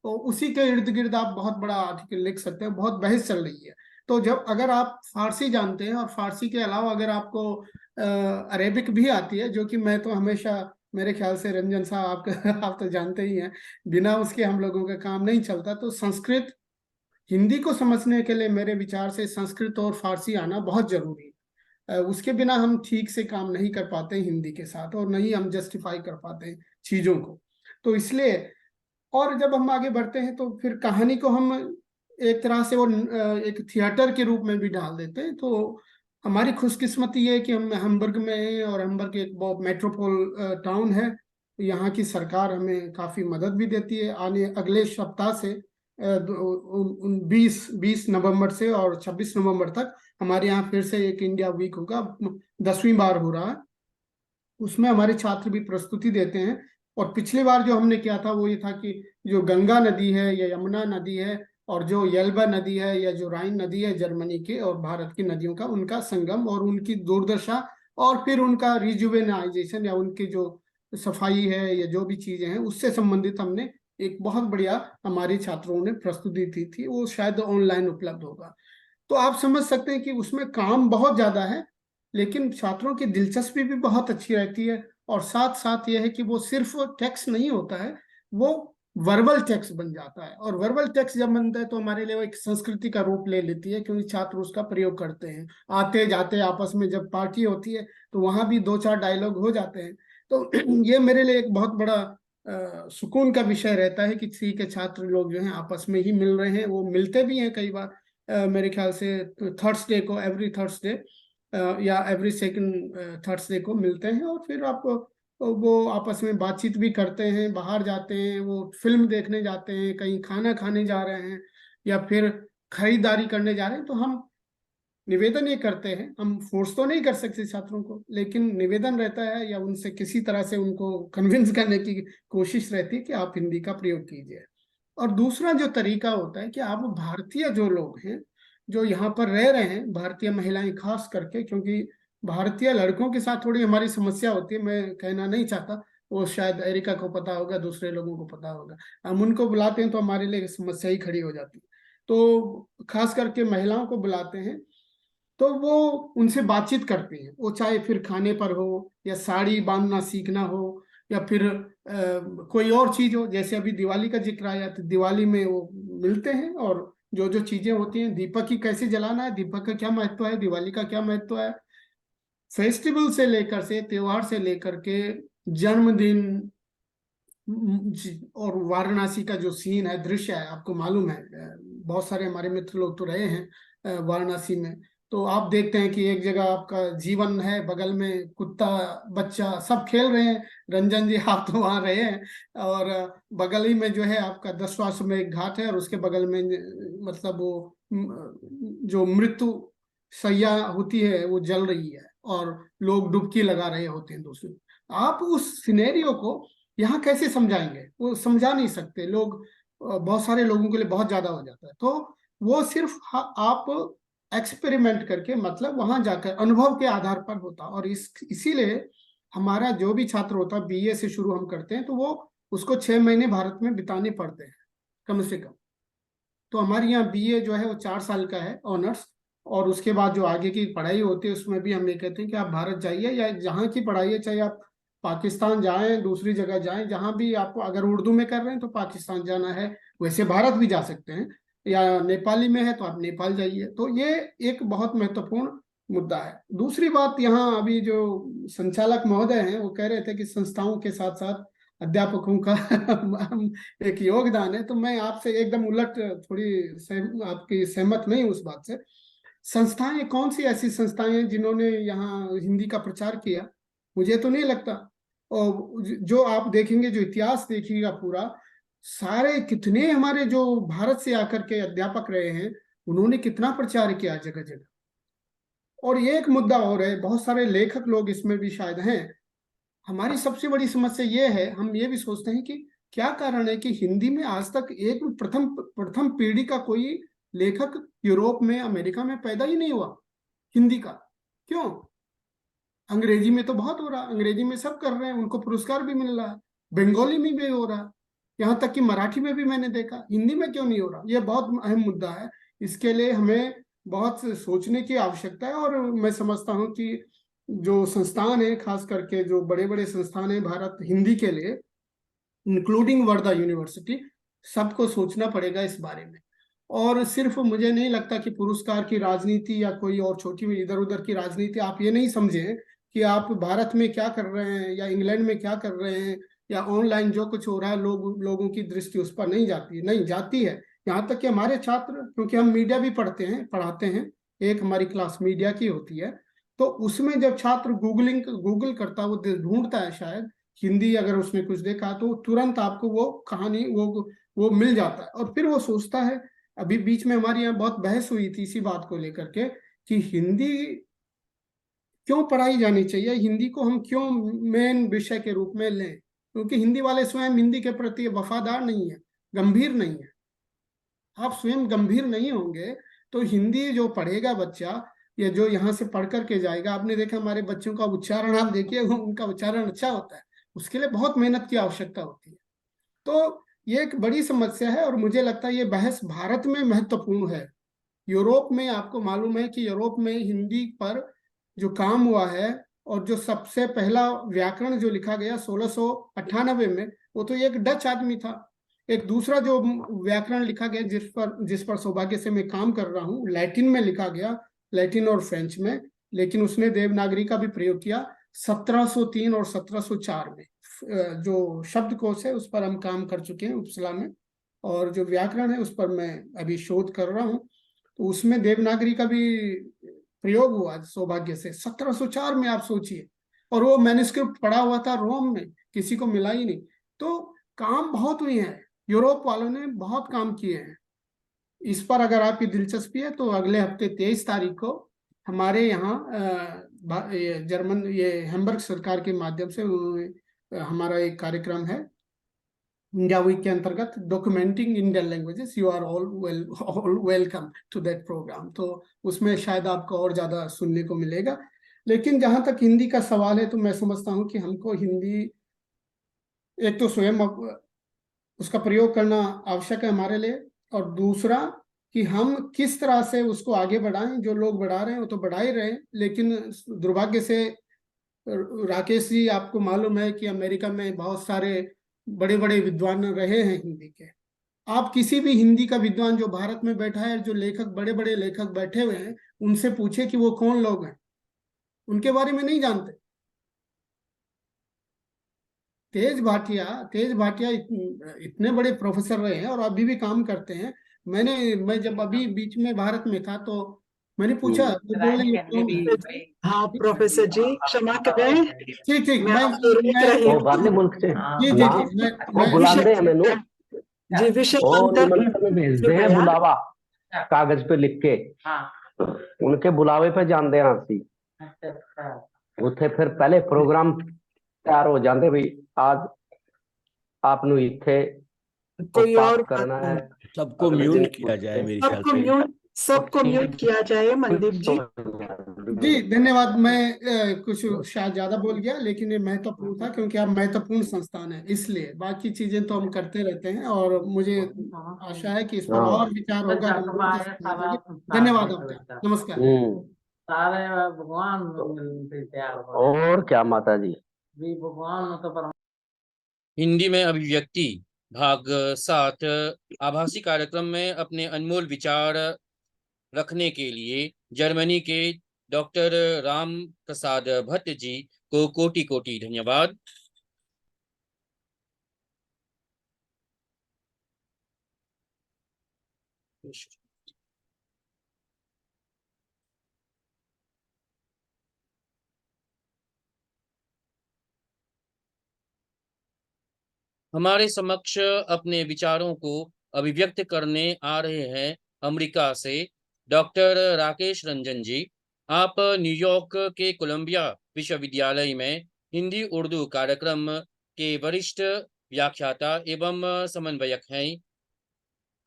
तो उसी के इर्द गिर्द आप बहुत बड़ा आर्टिकल लिख सकते हैं, बहुत बहस चल रही है। तो जब अगर आप फारसी जानते हैं और फारसी के अलावा अगर आपको अरेबिक भी आती है, जो कि मैं तो हमेशा, मेरे ख्याल से रंजन साहब आप तो जानते ही हैं, बिना उसके हम लोगों का काम नहीं चलता। तो संस्कृत, हिंदी को समझने के लिए मेरे विचार से संस्कृत और फारसी आना बहुत जरूरी है। उसके बिना हम ठीक से काम नहीं कर पाते हिंदी के साथ, और नहीं हम जस्टिफाई कर पाते चीजों को। तो इसलिए, और जब हम आगे बढ़ते हैं तो फिर कहानी को हम एक तरह से वो एक थिएटर के रूप में भी डाल देते हैं। तो हमारी खुशकिस्मती ये है कि हम हैम्बर्ग में हैं, और हैम्बर्ग एक बहुत मेट्रोपोल टाउन है। यहाँ की सरकार हमें काफी मदद भी देती है। अगले सप्ताह से 20 नवंबर से और 26 नवंबर तक हमारे यहाँ फिर से एक इंडिया वीक होगा, 10वीं बार हो रहा है। उसमें हमारे छात्र भी प्रस्तुति देते हैं। और पिछली बार जो हमने किया था वो ये था कि जो गंगा नदी है या यमुना नदी है, और जो येल्बा नदी है या जो राइन नदी है जर्मनी के और भारत की नदियों का, उनका संगम और उनकी दुर्दशा, और फिर उनका रिजुवेनाइजेशन या उनकी जो सफाई है या जो भी चीजें हैं उससे संबंधित हमने एक बहुत बढ़िया हमारे छात्रों ने प्रस्तुति दी थी। वो शायद ऑनलाइन उपलब्ध होगा। तो आप समझ सकते हैं कि उसमें काम बहुत ज्यादा है, लेकिन छात्रों की दिलचस्पी भी बहुत अच्छी रहती है। और साथ साथ यह है कि वो सिर्फ टेक्स्ट नहीं होता है, वो वर्बल टेक्स्ट बन जाता है। और वर्बल टेक्स्ट जब बनता है तो हमारे लिए वो एक संस्कृति का रूप ले लेती है, क्योंकि छात्र उसका प्रयोग करते हैं आते जाते, आपस में जब पार्टी होती है तो वहां भी 2-4 डायलॉग हो जाते हैं। तो ये मेरे लिए एक बहुत बड़ा सुकून का विषय रहता है कि ठीक है, छात्र लोग जो हैं आपस में ही मिल रहे हैं, वो मिलते भी हैं कई बार। मेरे ख्याल से थर्सडे को, एवरी थर्सडे या एवरी सेकंड थर्सडे को मिलते हैं, और फिर आप वो आपस में बातचीत भी करते हैं, बाहर जाते हैं, वो फिल्म देखने जाते हैं, कहीं खाना खाने जा रहे हैं, या फिर खरीदारी करने जा रहे हैं। तो हम निवेदन ये करते हैं, हम फोर्स तो नहीं कर सकते छात्रों को, लेकिन निवेदन रहता है या उनसे किसी तरह से उनको कन्विंस करने की कोशिश रहती है कि आप हिंदी का प्रयोग कीजिए। और दूसरा जो तरीका होता है कि आप भारतीय जो लोग हैं, जो यहाँ पर रह रहे हैं, भारतीय महिलाएं खास करके, क्योंकि भारतीय लड़कों के साथ थोड़ी हमारी समस्या होती है, मैं कहना नहीं चाहता, वो शायद एरिका को पता होगा, दूसरे लोगों को पता होगा। हम उनको बुलाते हैं तो हमारे लिए समस्या ही खड़ी हो जाती है। तो खास करके महिलाओं को बुलाते हैं तो वो उनसे बातचीत करती हैं, वो चाहे फिर खाने पर हो या साड़ी बांधना सीखना हो या फिर कोई और चीज हो। जैसे अभी दिवाली का जिक्र आया, तो दिवाली में वो मिलते हैं, और जो जो चीजें होती हैं, दीपक ही कैसे जलाना है, दीपक का क्या महत्व है, दिवाली का क्या महत्व है, फेस्टिवल से लेकर से, त्योहार से लेकर के जन्मदिन, और वाराणसी का जो सीन है, दृश्य है, आपको मालूम है, बहुत सारे हमारे मित्र लोग तो रहे हैं वाराणसी में। तो आप देखते हैं कि एक जगह आपका जीवन है, बगल में कुत्ता बच्चा सब खेल रहे हैं। रंजन जी, आप तो वहां रहे हैं, और बगल ही में जो है आपका 10 में एक घाट है, और उसके बगल में मतलब वो जो मृत्यु सैया होती है वो जल रही है, और लोग डुबकी लगा रहे होते हैं दूसरे। आप उस सिनेरियो को यहाँ कैसे समझाएंगे, वो समझा नहीं सकते लोग, बहुत सारे लोगों के लिए बहुत ज्यादा हो जाता है। तो वो सिर्फ आप एक्सपेरिमेंट करके, मतलब वहां जाकर अनुभव के आधार पर होता। और इसीलिए हमारा जो भी छात्र होता है, बीए से शुरू हम करते हैं, तो वो उसको 6 महीने भारत में बिताने पड़ते हैं कम से कम। तो हमारे यहाँ बीए जो है वो 4 साल का है, ऑनर्स। और उसके बाद जो आगे की पढ़ाई होती है उसमें भी हम ये कहते हैं कि आप भारत जाइए, या जहाँ की पढ़ाई है, चाहे आप पाकिस्तान जाएं, दूसरी जगह जाएं, जहां भी आपको, अगर उर्दू में कर रहे हैं तो पाकिस्तान जाना है, वैसे भारत भी जा सकते हैं, या नेपाली में है तो आप नेपाल जाइए। तो ये एक बहुत महत्वपूर्ण मुद्दा है। दूसरी बात, यहाँ अभी जो संचालक महोदय हैं वो कह रहे थे कि संस्थाओं के साथ साथ अध्यापकों का एक योगदान है, तो मैं आपसे एकदम उलट, थोड़ी आपकी सहमत नहीं उस बात से। संस्थाएं, कौन सी ऐसी संस्थाएं हैं जिन्होंने यहाँ हिंदी का प्रचार किया? मुझे तो नहीं लगता। और जो आप देखेंगे, जो इतिहास देखिएगा पूरा, सारे कितने हमारे जो भारत से आकर के अध्यापक रहे हैं, उन्होंने कितना प्रचार किया जगह जगह। और ये एक मुद्दा और है, बहुत सारे लेखक लोग इसमें भी शायद हैं। हमारी सबसे बड़ी समस्या ये है, हम ये भी सोचते हैं कि क्या कारण है कि हिंदी में आज तक एक प्रथम प्रथम पीढ़ी का कोई लेखक यूरोप में, अमेरिका में पैदा ही नहीं हुआ हिंदी का। क्यों? अंग्रेजी में तो बहुत हो रहा, अंग्रेजी में सब कर रहे हैं, उनको पुरस्कार भी मिल रहा है, बंगाली में भी हो रहा, यहाँ तक कि मराठी में भी मैंने देखा, हिंदी में क्यों नहीं हो रहा? ये बहुत अहम मुद्दा है। इसके लिए हमें बहुत सोचने की आवश्यकता है। और मैं समझता हूँ कि जो संस्थान है, खास करके जो बड़े बड़े संस्थान है भारत हिंदी के लिए, इंक्लूडिंग वर्धा यूनिवर्सिटी, सबको सोचना पड़ेगा इस बारे में। और सिर्फ मुझे नहीं लगता कि पुरस्कार की राजनीति या कोई और छोटी इधर उधर की राजनीति, आप ये नहीं समझें कि आप भारत में क्या कर रहे हैं या इंग्लैंड में क्या कर रहे हैं या ऑनलाइन जो कुछ हो रहा है, लोगों की दृष्टि उस पर नहीं जाती है, नहीं जाती है। यहाँ तक कि हमारे छात्र, क्योंकि हम मीडिया भी पढ़ाते हैं, एक हमारी क्लास मीडिया की होती है, तो उसमें जब छात्र गूगल करता है, वो ढूंढता है शायद हिंदी, अगर उसने कुछ देखा तो तुरंत आपको वो कहानी वो मिल जाता है। और फिर वो सोचता है, अभी बीच में हमारी यहाँ बहुत बहस हुई थी इसी बात को लेकर के कि हिंदी क्यों पढ़ाई जानी चाहिए, हिंदी को हम क्यों मेन विषय के रूप में लें, क्योंकि हिंदी वाले स्वयं हिंदी के प्रति वफादार नहीं है, गंभीर नहीं है। आप स्वयं गंभीर नहीं होंगे तो हिंदी जो पढ़ेगा बच्चा, या जो यहाँ से पढ़ करके जाएगा, आपने देखा हमारे बच्चों का उच्चारण, आप देखिए उनका उच्चारण अच्छा होता है, उसके लिए बहुत मेहनत की आवश्यकता होती है। तो ये एक बड़ी समस्या है और मुझे लगता है ये बहस भारत में महत्वपूर्ण है। यूरोप में आपको मालूम है कि यूरोप में हिंदी पर जो काम हुआ है, और जो सबसे पहला व्याकरण जो लिखा गया 1698 में, वो तो एक डच आदमी था। एक दूसरा जो व्याकरण लिखा गया, जिस पर सौभाग्य से मैं काम कर रहा हूँ, लैटिन में लिखा गया, लैटिन और फ्रेंच में, लेकिन उसने देवनागरी का भी प्रयोग किया 1703 और 1704 में। जो शब्दकोश है उस पर हम काम कर चुके हैं उपसला में, और जो व्याकरण है उस पर मैं अभी शोध कर रहा हूँ, तो उसमें देवनागरी का भी प्रयोग हुआ सौभाग्य से 1704 में, आप सोचिए। और वो मैन्युस्क्रिप्ट पड़ा हुआ था रोम में, किसी को मिला ही नहीं। तो काम बहुत हुए हैं, यूरोप वालों ने बहुत काम किए हैं। इस पर अगर आपकी दिलचस्पी है तो अगले हफ्ते 23 तारीख को हमारे यहाँ जर्मन, ये हैम्बर्ग सरकार के माध्यम से हमारा एक कार्यक्रम है इंडिया वीक के अंतर्गत, documenting Indian languages, you are all welcome to that programme. तो उसमें शायद आपको और ज्यादा सुनने को मिलेगा। लेकिन जहां तक हिंदी का सवाल है, तो मैं समझता हूँ कि हमको हिंदी एक तो स्वयं उसका प्रयोग करना आवश्यक है हमारे लिए, और दूसरा कि हम किस तरह से उसको आगे बढ़ाएं। जो लोग बढ़ा रहे हैं वो तो बढ़ा ही रहे हैं, लेकिन दुर्भाग्य से राकेश जी, आपको मालूम है कि अमेरिका में बहुत सारे बड़े बड़े विद्वान रहे हैं हिंदी के। आप किसी भी हिंदी का विद्वान जो भारत में बैठा है, जो लेखक, बड़े बड़े लेखक बैठे हुए हैं, उनसे पूछे कि वो कौन लोग हैं, उनके बारे में नहीं जानते। तेज भाटिया इतने बड़े प्रोफेसर रहे हैं और अभी भी काम करते हैं। मैं जब अभी बीच में भारत में था तो मैंने पूछा, वो बोले ये कौन है? हाँ प्रोफेसर जी, क्षमा करें, ठीक ठीक, मैं आपको रोक रही ਉਹ हूँ। ਬਾਹਰਲੇ ਮੁਲਕ 'ਚ जी जी ਨਾ जी, मैं ਉਹ ਬੁਲਾਉਂਦੇ ਆ ਮੈਨੂੰ, जी विषय ਉਹ अंतर निमंत्रण भेजते हैं, बुलावा कागज पे लिख के, उनके बुलावे पे जाते हैं ਅਸੀਂ ਉੱਥੇ ਫਿਰ ਪਹਿਲੇ ਪ੍ਰੋਗਰਾਮ ਤਿਆਰ ਹੋ ਜਾਂਦੇ ਵੀ आज आपनु ਇੱਥੇ कोई पाठ और करना है। सबको अगले म्यूट दिन किया जाए मेरे ख्याल सबको से। म्यूट किया जाए मनदीप जी। जी धन्यवाद। मैं कुछ शायद ज्यादा बोल गया, लेकिन ये महत्वपूर्ण था क्योंकि आप महत्वपूर्ण संस्थान है, इसलिए बाकी चीजें तो हम करते रहते हैं। और मुझे आशा है कि इस पर और विचार होगा तो मुझे तो समझ आएगी। धन्यवाद आपका, नमस्कार। और क्या माता जी। हिंदी में अभिव्यक्ति भाग 7 आभासी कार्यक्रम में अपने अनमोल विचार रखने के लिए जर्मनी के डॉक्टर राम प्रसाद भट्ट जी को कोटि कोटि धन्यवाद। हमारे समक्ष अपने विचारों को अभिव्यक्त करने आ रहे हैं अमेरिका से डॉक्टर राकेश रंजन जी। आप न्यूयॉर्क के कोलंबिया विश्वविद्यालय में हिंदी उर्दू कार्यक्रम के वरिष्ठ व्याख्याता एवं समन्वयक हैं।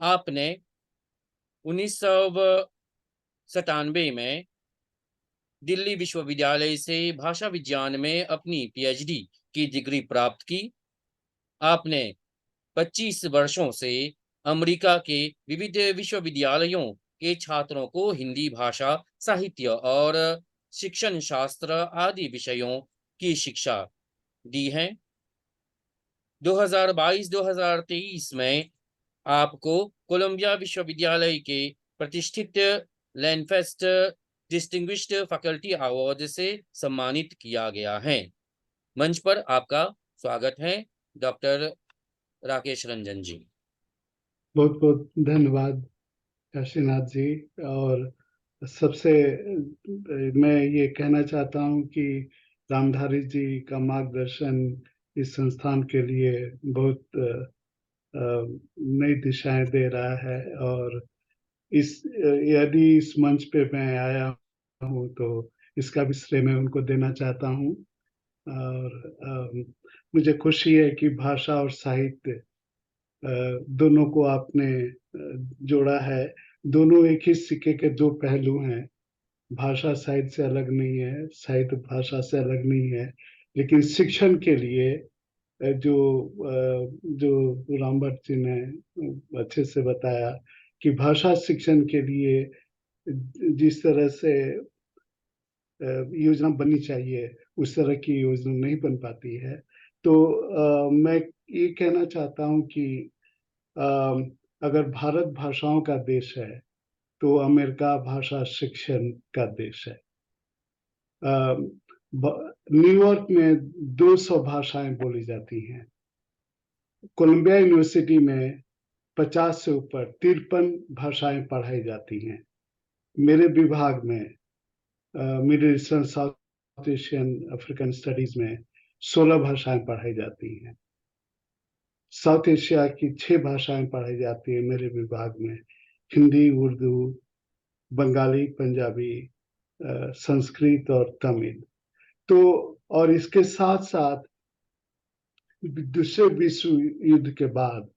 आपने 1997 में दिल्ली विश्वविद्यालय से भाषा विज्ञान में अपनी पीएचडी की डिग्री प्राप्त की। आपने 25 वर्षों से अमेरिका के विविध विश्वविद्यालयों के छात्रों को हिंदी भाषा, साहित्य और शिक्षण शास्त्र आदि विषयों की शिक्षा दी है। 2022-2023 में आपको कोलंबिया विश्वविद्यालय के प्रतिष्ठित लैंडफेस्ट डिस्टिंग्विश्ड फैकल्टी अवार्ड से सम्मानित किया गया है। मंच पर आपका स्वागत है डॉक्टर राकेश रंजन जी। बहुत बहुत धन्यवाद काशीनाथ जी। और सबसे मैं ये कहना चाहता हूँ कि रामधारी जी का मार्गदर्शन इस संस्थान के लिए बहुत नई दिशाएं दे रहा है। और यदि इस मंच पे मैं आया हूँ तो इसका भी श्रेय मैं उनको देना चाहता हूँ। और मुझे खुशी है कि भाषा और साहित्य दोनों को आपने जोड़ा है। दोनों एक ही सिक्के के दो पहलू हैं। भाषा साहित्य से अलग नहीं है, साहित्य भाषा से अलग नहीं है। लेकिन शिक्षण के लिए जो रामभट्ट जी ने अच्छे से बताया कि भाषा शिक्षण के लिए जिस तरह से योजना बननी चाहिए उस तरह की योजना नहीं बन पाती है। तो मैं ये कहना चाहता हूँ कि अगर भारत भाषाओं का देश है तो अमेरिका भाषा शिक्षण का देश है। न्यूयॉर्क में 200 भाषाएं बोली जाती हैं। कोलंबिया यूनिवर्सिटी में 50 से ऊपर 53 भाषाएं पढ़ाई जाती हैं। मेरे विभाग में middle eastern south Asian African studies में 16 भाषाएं पढ़ाई जाती हैं। साउथ एशिया की 6 भाषाएं पढ़ाई जाती है मेरे विभाग में, हिंदी, उर्दू, बंगाली, पंजाबी, संस्कृत और तमिल। तो और इसके साथ साथ दूसरे विश्व युद्ध के बाद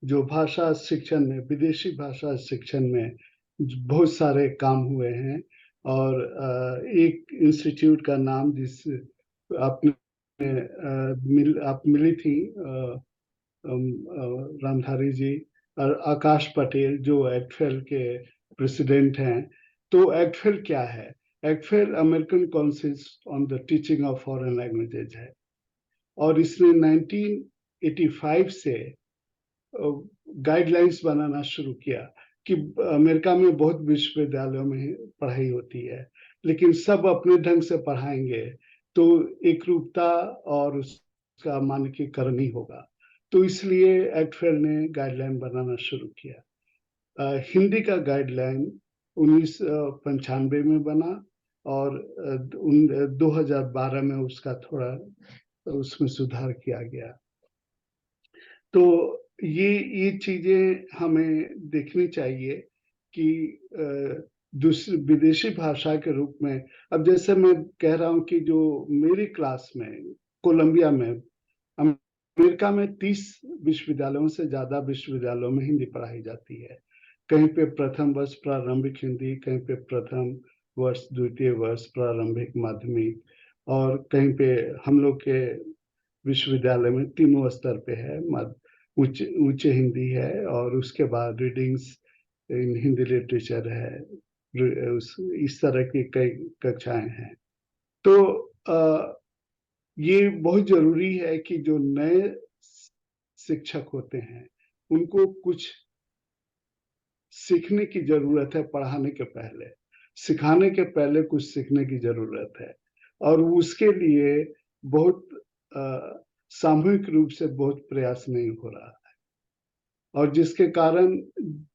जो भाषा शिक्षण में, विदेशी भाषा शिक्षण में बहुत सारे काम हुए हैं। और एक इंस्टीट्यूट का नाम जिस आप मिली थी रामधारी जी और आकाश पटेल जो एक्टफेल के प्रेसिडेंट हैं। तो एक्टफेल क्या है? ACTFL American Council on the Teaching of Foreign Languages है और इसने 1985 से गाइडलाइंस बनाना शुरू किया कि अमेरिका में बहुत विश्वविद्यालयों में पढ़ाई होती है लेकिन सब अपने ढंग से पढ़ाएंगे तो एकरूपता और उसका मानकीकरण ही होगा। तो इसलिए एक्टफेल ने गाइडलाइन बनाना शुरू किया। हिंदी का गाइडलाइन 1995 में बना और 2012 में उसका थोड़ा उसमें सुधार किया गया। तो ये चीजें हमें देखनी चाहिए कि दूसरी विदेशी भाषा के रूप में, अब जैसे मैं कह रहा हूँ कि जो मेरी क्लास में कोलंबिया में, अमेरिका में 30 विश्वविद्यालयों से ज्यादा विश्वविद्यालयों में हिंदी पढ़ाई जाती है। कहीं पे प्रथम वर्ष प्रारंभिक हिंदी, कहीं पे प्रथम वर्ष, द्वितीय वर्ष, प्रारंभिक, माध्यमिक, और कहीं पे हम लोग के विश्वविद्यालय में तीनों स्तर पे है। उच्च हिंदी है और उसके बाद रीडिंग्स इन हिंदी लिटरेचर है, इस तरह की कई कक्षाएं हैं। तो ये बहुत जरूरी है कि जो नए शिक्षक होते हैं उनको कुछ सीखने की जरूरत है। पढ़ाने के पहले, सिखाने के पहले कुछ सीखने की जरूरत है और उसके लिए बहुत सामूहिक रूप से बहुत प्रयास नहीं हो रहा है और जिसके कारण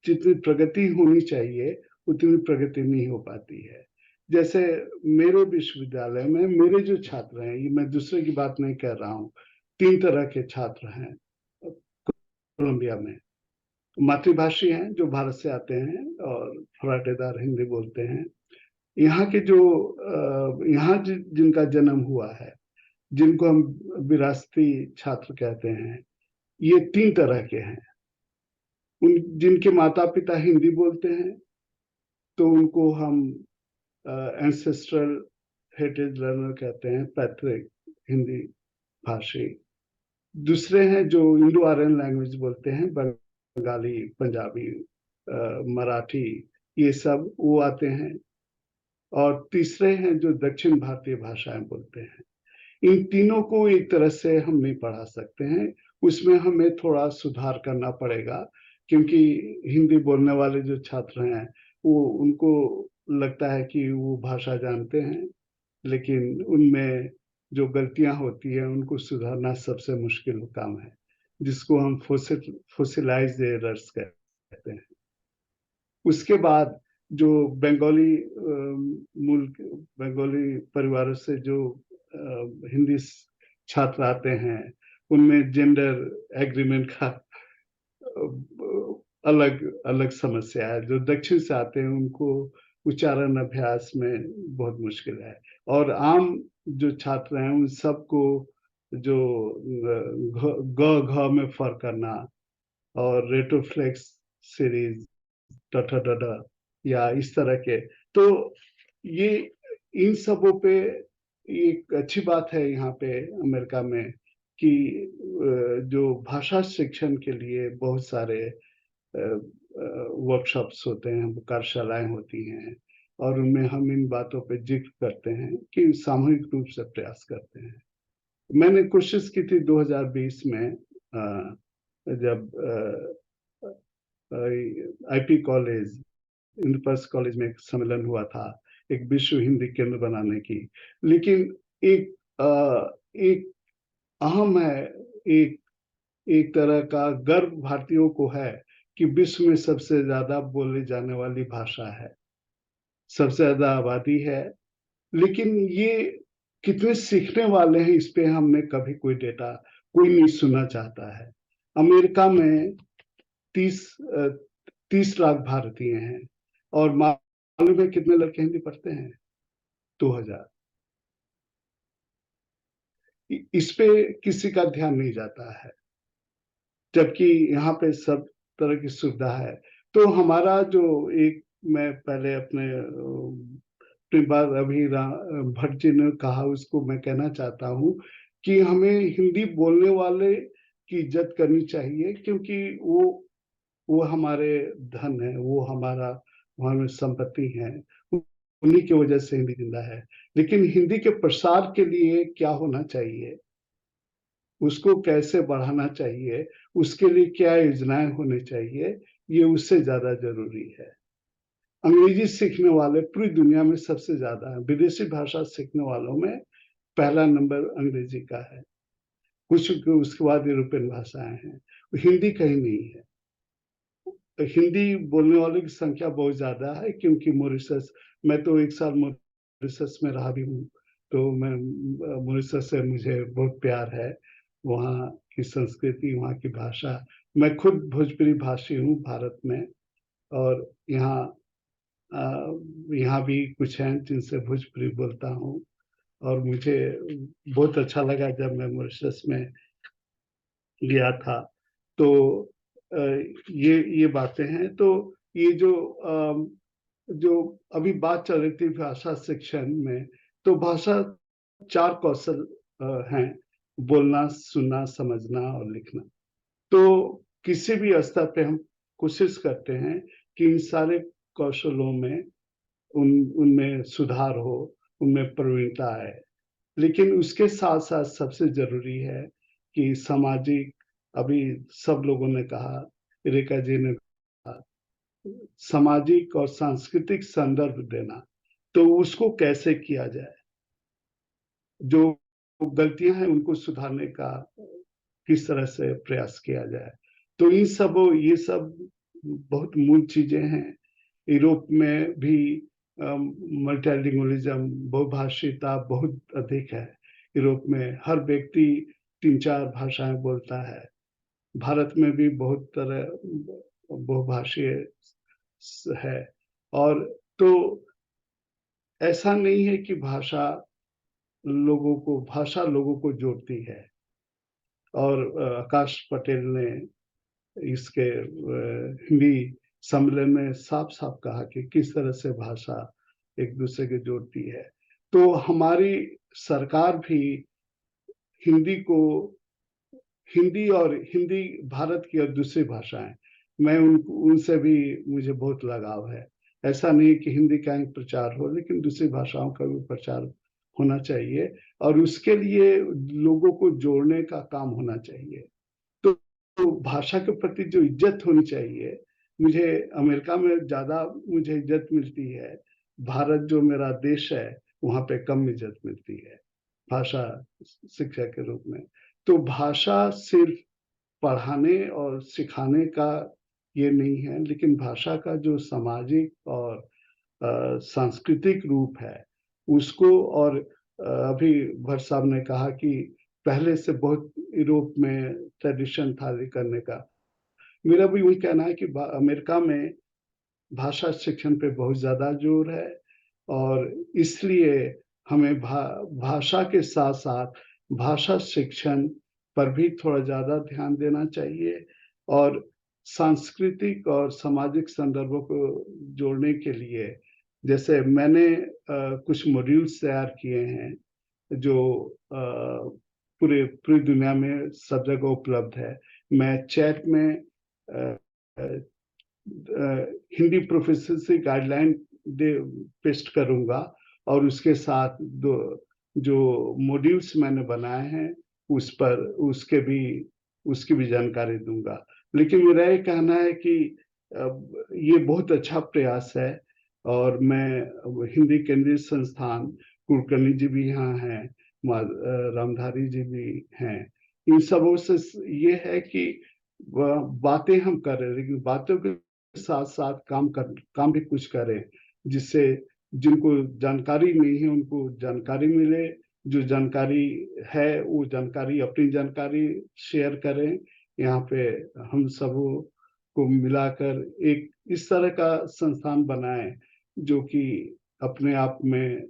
जितनी प्रगति होनी चाहिए उतनी प्रगति नहीं हो पाती है। जैसे मेरे विश्वविद्यालय में मेरे जो छात्र हैं, ये मैं दूसरे की बात नहीं कर रहा हूँ, 3 तरह के छात्र हैं। कोलंबिया में। मातृभाषी हैं जो भारत से आते हैं और फराटेदार हिंदी बोलते हैं। यहाँ के जो यहाँ जिनका जन्म हुआ है, जिनको हम विरासती छात्र कहते हैं, ये 3 तरह के हैं। जिनके माता पिता हिंदी बोलते हैं तो उनको हम एंसेस्ट्रल हेरिटेज लर्नर कहते हैं, पैतृक हिंदी भाषी। दूसरे हैं जो इंडो आर्यन लैंग्वेज बोलते हैं, बंगाली, पंजाबी, मराठी, ये सब वो आते हैं। और तीसरे हैं जो दक्षिण भारतीय भाषाएं बोलते हैं। इन तीनों को एक तरह से हम नहीं पढ़ा सकते हैं, उसमें हमें थोड़ा सुधार करना पड़ेगा, क्योंकि हिंदी बोलने वाले जो छात्र हैं वो उनको लगता है कि वो भाषा जानते हैं, लेकिन उनमें जो गलतियां होती है उनको सुधारना सबसे मुश्किल काम है, जिसको हम फोसिलाइज्ड एरर्स कहते हैं। उसके बाद जो बंगाली परिवारों से जो हिंदी छात्र आते हैं, उनमें जेंडर एग्रीमेंट का अलग अलग समस्या है। जो दक्षिण से आते हैं उनको उच्चारण अभ्यास में बहुत मुश्किल है। और आम जो छात्र हैं उन सबको जो ग घ में फर्क करना और रेटोफ्लेक्स सीरीज ट या इस तरह के, तो ये इन सबों पे एक अच्छी बात है यहाँ पे अमेरिका में कि जो भाषा शिक्षण के लिए बहुत सारे वर्कशॉप्स होते हैं, कार्यशालाएं होती हैं, और उनमें हम इन बातों पे जिक्र करते हैं कि सामूहिक रूप से प्रयास करते हैं। मैंने कोशिश की थी 2020 में, जब आईपी कॉलेज, इंद्रप्रस्थ कॉलेज में एक सम्मेलन हुआ था एक विश्व हिंदी केंद्र बनाने की, लेकिन एक अहम है, एक तरह का गर्व भारतीयों को है कि विश्व में सबसे ज्यादा बोले जाने वाली भाषा है, सबसे ज्यादा आबादी है, लेकिन ये कितने सीखने वाले हैं इस पे हमने कभी कोई डेटा कोई नहीं सुनना चाहता है। अमेरिका में 30 लाख भारतीय हैं और मालूम है कितने लड़के हिंदी पढ़ते हैं? 2000। इस पे किसी का ध्यान नहीं जाता है, जबकि यहाँ पे सब तरह की सुविधा है। तो हमारा जो एक, मैं पहले अपने बार अभी भट्ट जी ने कहा, उसको मैं कहना चाहता हूँ कि हमें हिंदी बोलने वाले की इज्जत करनी चाहिए, क्योंकि वो हमारे धन है, वो हमारी संपत्ति है, उन्हीं की वजह से हिंदी जिंदा है। लेकिन हिंदी के प्रसार के लिए क्या होना चाहिए, उसको कैसे बढ़ाना चाहिए, उसके लिए क्या योजनाएं होनी चाहिए, ये उससे ज्यादा जरूरी है। अंग्रेजी सीखने वाले पूरी दुनिया में सबसे ज्यादा है, विदेशी भाषा सीखने वालों में पहला नंबर अंग्रेजी का है, कुछ उसके बाद यूरोपियन भाषाएं हैं, हिंदी कहीं नहीं है। हिंदी बोलने वालों की संख्या बहुत ज्यादा है, क्योंकि मॉरिशस, मैं तो 1 साल मॉरिशस में रहा भी हूँ, तो मैं मॉरिशस से मुझे बहुत प्यार है, वहाँ की संस्कृति, वहाँ की भाषा। मैं खुद भोजपुरी भाषी हूँ भारत में, और यहाँ भी कुछ हैं जिनसे भोजपुरी बोलता हूँ, और मुझे बहुत अच्छा लगा जब मैं मॉरिशस में गया था। तो ये बातें हैं। तो ये जो अभी बात चल रही थी भाषा शिक्षण में, तो भाषा 4 कौशल हैं, बोलना, सुनना, समझना और लिखना। तो किसी भी स्तर पे हम कोशिश करते हैं कि इन सारे कौशलों में उनमें सुधार हो, उनमें प्रवीणता आए। लेकिन उसके साथ साथ सबसे जरूरी है कि सामाजिक, अभी सब लोगों ने कहा, रेखा जी ने कहा, सामाजिक और सांस्कृतिक संदर्भ देना, तो उसको कैसे किया जाए, जो गलतियां हैं उनको सुधारने का किस तरह से प्रयास किया जाए। तो ये सब बहुत मूल चीजें हैं। यूरोप में भी मल्टीलिंगुअलिज्म, बहुभाषिता बहुत अधिक है। यूरोप में हर व्यक्ति 3-4 भाषाएं बोलता है, भारत में भी बहुत तरह बहुभाषीय है। और तो ऐसा नहीं है कि भाषा लोगों को जोड़ती है। और आकाश पटेल ने इसके हिंदी सम्मेलन में साफ साफ कहा कि किस तरह से भाषा एक दूसरे के जोड़ती है। तो हमारी सरकार भी हिंदी भारत की और दूसरी भाषाएं, मैं उनसे भी मुझे बहुत लगाव है। ऐसा नहीं कि हिंदी का ही प्रचार हो, लेकिन दूसरी भाषाओं का भी प्रचार होना चाहिए और उसके लिए लोगों को जोड़ने का काम होना चाहिए। तो भाषा के प्रति जो इज्जत होनी चाहिए, मुझे अमेरिका में ज्यादा मुझे इज्जत मिलती है, भारत जो मेरा देश है वहां पे कम इज्जत मिलती है भाषा शिक्षा के रूप में। तो भाषा सिर्फ पढ़ाने और सिखाने का ये नहीं है, लेकिन भाषा का जो सामाजिक और सांस्कृतिक रूप है उसको, और अभी भट्ट साहब ने कहा कि पहले से बहुत यूरोप में ट्रेडिशन था ये करने का। मेरा भी वही कहना है कि अमेरिका में भाषा शिक्षण पे बहुत ज्यादा जोर है और इसलिए हमें भाषा के साथ साथ भाषा शिक्षण पर भी थोड़ा ज्यादा ध्यान देना चाहिए और सांस्कृतिक और सामाजिक संदर्भों को जोड़ने के लिए, जैसे मैंने कुछ मॉड्यूल्स तैयार किए हैं जो पूरी दुनिया में सब जगह उपलब्ध है। मैं चैट में हिंदी प्रोफिशिएंसी गाइडलाइन पेस्ट करूंगा और उसके साथ जो मॉड्यूल्स मैंने बनाए हैं उसकी भी जानकारी दूंगा। लेकिन मेरा ये कहना है कि ये बहुत अच्छा प्रयास है और मैं हिंदी केंद्रीय संस्थान कुलकर्णी जी भी यहाँ हैं, रामधारी जी भी हैं, इन सबों से ये है कि बातें हम कर रहे हैं, लेकिन बातों के साथ साथ काम भी कुछ करें जिससे जिनको जानकारी नहीं है उनको जानकारी मिले, जो जानकारी है वो जानकारी अपनी जानकारी शेयर करें। यहाँ पे हम सबों को मिलाकर एक इस तरह का संस्थान बनाएं जो कि अपने आप में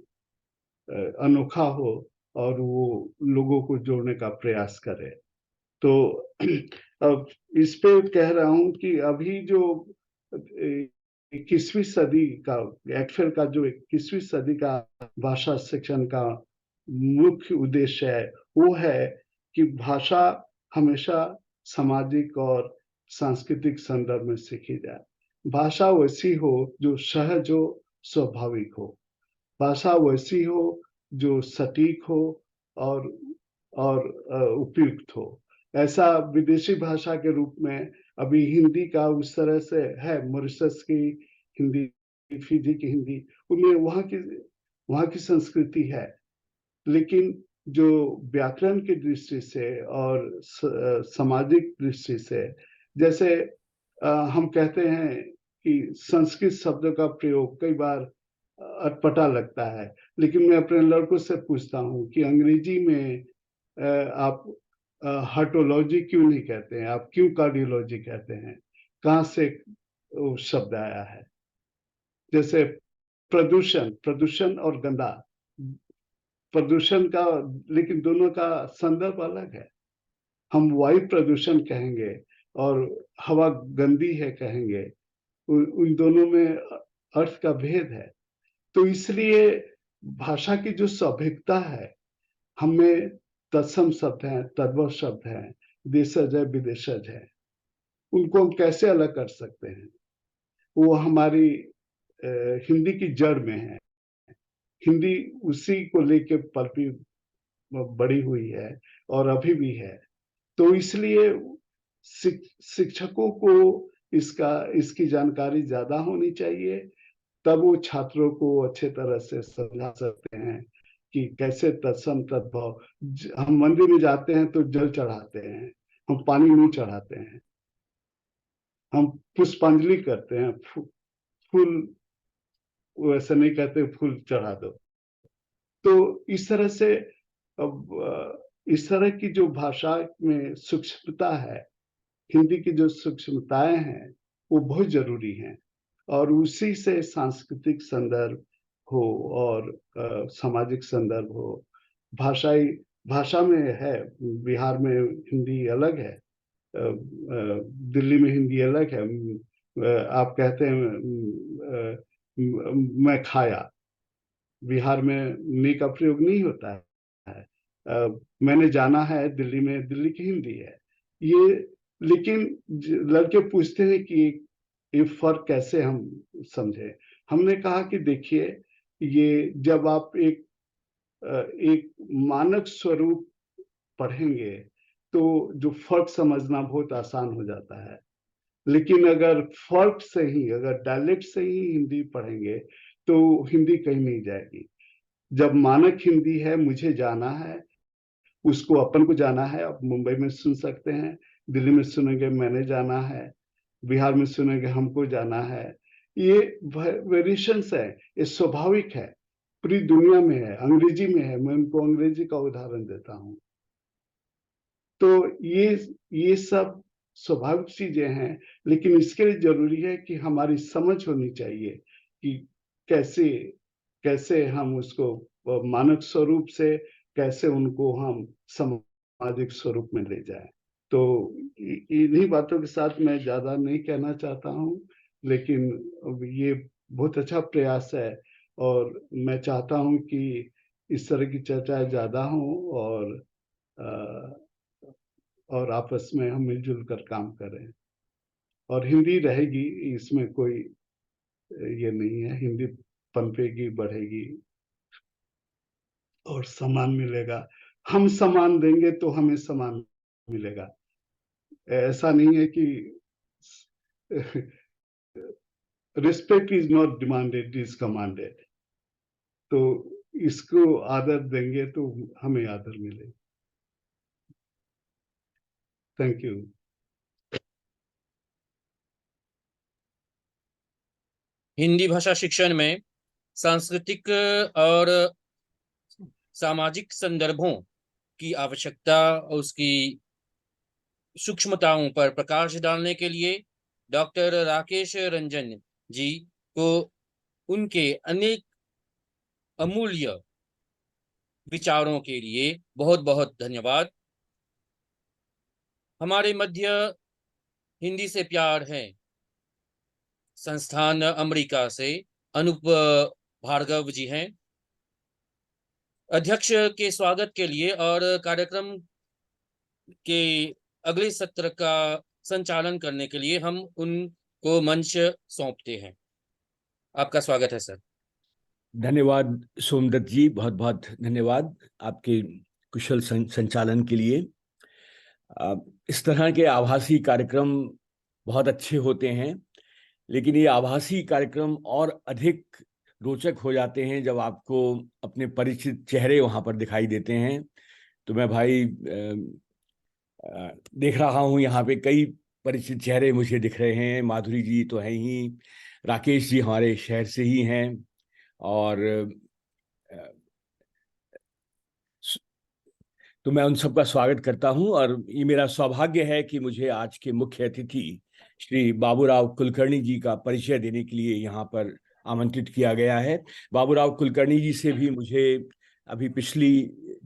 अनोखा हो और वो लोगों को जोड़ने का प्रयास करे। तो अब इस पे कह रहा हूं कि अभी जो 21वीं सदी का एक्चुअल का जो 21वीं सदी का भाषा शिक्षण का मुख्य उद्देश्य है वो है कि भाषा हमेशा सामाजिक और सांस्कृतिक संदर्भ में सीखी जाए। भाषा वैसी हो जो सहज हो, स्वाभाविक हो। भाषा वैसी हो जो सटीक हो और उपयुक्त हो। ऐसा विदेशी भाषा के रूप में अभी हिंदी का उस तरह से है, मॉरिशस की हिंदी, फिजी की हिंदी, उनमें वहाँ की संस्कृति है, लेकिन जो व्याकरण की दृष्टि से और सामाजिक दृष्टि से, जैसे हम कहते हैं कि संस्कृत शब्दों का प्रयोग कई बार अटपटा लगता है, लेकिन मैं अपने लड़कों से पूछता हूँ कि अंग्रेजी में आप हार्टोलॉजी क्यों नहीं कहते हैं, आप क्यों कार्डियोलॉजी कहते हैं, कहाँ से वो शब्द आया है। जैसे प्रदूषण और गंदा, प्रदूषण का, लेकिन दोनों का संदर्भ अलग है। हम वायु प्रदूषण कहेंगे और हवा गंदी है कहेंगे, उन दोनों में अर्थ का भेद है। तो इसलिए भाषा की जो स्वाभाविकता है, हमें तत्सम शब्द हैं, तद्भव शब्द हैं, देशज है, विदेशज है, उनको हम कैसे अलग कर सकते हैं। वो हमारी हिंदी की जड़ में है। हिंदी उसी को लेके पलती बड़ी हुई है और अभी भी है। तो इसलिए शिक्षकों को इसकी जानकारी ज्यादा होनी चाहिए, तब वो छात्रों को अच्छे तरह से समझा सकते हैं कि कैसे तत्सम तद्भव। हम मंदिर में जाते हैं तो जल चढ़ाते हैं, हम पानी नहीं चढ़ाते हैं, हम पुष्पांजलि करते हैं, फूल वैसे नहीं कहते फूल चढ़ा दो। तो इस तरह से अब इस तरह की जो भाषा में सूक्ष्मता है हिंदी की जो सूक्ष्मताएं हैं वो बहुत जरूरी हैं, और उसी से सांस्कृतिक संदर्भ हो और सामाजिक संदर्भ हो। भाषा में है, बिहार में हिंदी अलग है, दिल्ली में हिंदी अलग है। आप कहते हैं मैं खाया, बिहार में नी का प्रयोग नहीं होता है। मैंने जाना है, दिल्ली में दिल्ली की हिंदी है ये। लेकिन लड़के पूछते हैं कि ये फर्क कैसे हम समझे। हमने कहा कि देखिए, ये जब आप एक मानक स्वरूप पढ़ेंगे तो जो फर्क समझना बहुत आसान हो जाता है। लेकिन अगर फर्क से ही, अगर डायलेक्ट से ही हिंदी पढ़ेंगे तो हिंदी कहीं नहीं जाएगी। जब मानक हिंदी है, मुझे जाना है, उसको अपन को जाना है। आप मुंबई में सुन सकते हैं, दिल्ली में सुनेंगे मैंने जाना है, बिहार में सुनेंगे हमको जाना है। ये वेरिएशंस है, ये स्वाभाविक है, पूरी दुनिया में है, अंग्रेजी में है। मैं उनको अंग्रेजी का उदाहरण देता हूँ। तो ये सब स्वाभाविक चीजें हैं, लेकिन इसके लिए जरूरी है कि हमारी समझ होनी चाहिए कि कैसे हम उसको मानक स्वरूप से, कैसे उनको हम सामाजिक स्वरूप में ले जाएं। तो इन्हीं बातों के साथ मैं ज्यादा नहीं कहना चाहता हूं, लेकिन ये बहुत अच्छा प्रयास है और मैं चाहता हूं कि इस तरह की चर्चाएं ज्यादा हों और आपस में हम मिलजुल कर काम करें। और हिंदी रहेगी, इसमें कोई ये नहीं है। हिंदी पनपेगी, बढ़ेगी और सम्मान मिलेगा। हम सम्मान देंगे तो हमें सम्मान मिलेगा। ऐसा नहीं है कि respect is not demanded, it is commanded. तो इसको आदर देंगे तो हमें आदर मिलेगा। Thank you. हिंदी भाषा शिक्षण में सांस्कृतिक और सामाजिक संदर्भों की आवश्यकता और उसकी सूक्ष्मताओं पर प्रकाश डालने के लिए डॉक्टर राकेश रंजन जी को उनके अनेक अमूल्य विचारों के लिए बहुत बहुत धन्यवाद। हमारे मध्य हिंदी से प्यार है संस्थान अमेरिका से अनूप भार्गव जी हैं। अध्यक्ष के स्वागत के लिए और कार्यक्रम के अगले सत्र का संचालन करने के लिए हम उनको मंच सौंपते हैं। आपका स्वागत है सर। धन्यवाद सोमदत्त जी, बहुत बहुत धन्यवाद आपके कुशल संचालन के लिए। इस तरह के आभासी कार्यक्रम बहुत अच्छे होते हैं, लेकिन ये आभासी कार्यक्रम और अधिक रोचक हो जाते हैं जब आपको अपने परिचित चेहरे वहाँ पर दिखाई देते हैं। तो मैं भाई देख रहा हूँ यहाँ पे कई परिचित चेहरे मुझे दिख रहे हैं। माधुरी जी तो हैं ही, राकेश जी हमारे शहर से ही हैं, और तो मैं उन सबका स्वागत करता हूं। और ये मेरा सौभाग्य है कि मुझे आज के मुख्य अतिथि श्री बाबूराव कुलकर्णी जी का परिचय देने के लिए यहाँ पर आमंत्रित किया गया है। बाबूराव कुलकर्णी जी से भी मुझे अभी पिछली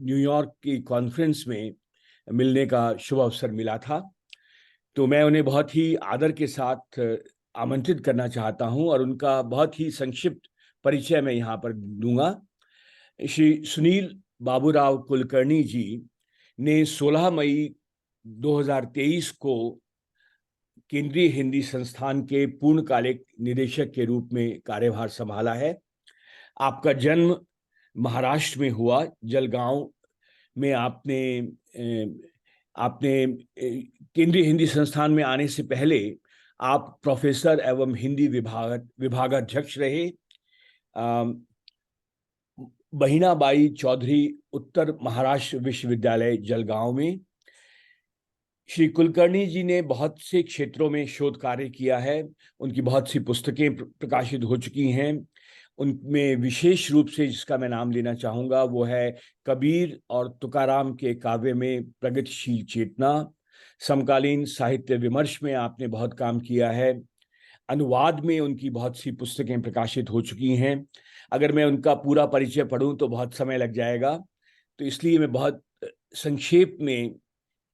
न्यूयॉर्क की कॉन्फ्रेंस में मिलने का शुभ अवसर मिला था, तो मैं उन्हें बहुत ही आदर के साथ आमंत्रित करना चाहता हूं और उनका बहुत ही संक्षिप्त परिचय मैं यहाँ पर दूंगा। श्री सुनील बाबूराव कुलकर्णी जी ने 16 मई 2023 को केंद्रीय हिंदी संस्थान के पूर्णकालिक निदेशक के रूप में कार्यभार संभाला है। आपका जन्म महाराष्ट्र में हुआ, जलगांव में। आपने केंद्रीय हिंदी संस्थान में आने से पहले आप प्रोफेसर एवं हिंदी विभागाध्यक्ष रहे बहिनाबाई चौधरी उत्तर महाराष्ट्र विश्वविद्यालय जलगांव में। श्री कुलकर्णी जी ने बहुत से क्षेत्रों में शोध कार्य किया है। उनकी बहुत सी पुस्तकें प्रकाशित हो चुकी हैं। उनमें विशेष रूप से जिसका मैं नाम लेना चाहूँगा वो है कबीर और तुकाराम के काव्य में प्रगतिशील चेतना, समकालीन साहित्य विमर्श में आपने बहुत काम किया है। अनुवाद में उनकी बहुत सी पुस्तकें प्रकाशित हो चुकी हैं। अगर मैं उनका पूरा परिचय पढ़ूं तो बहुत समय लग जाएगा, तो इसलिए मैं बहुत संक्षेप में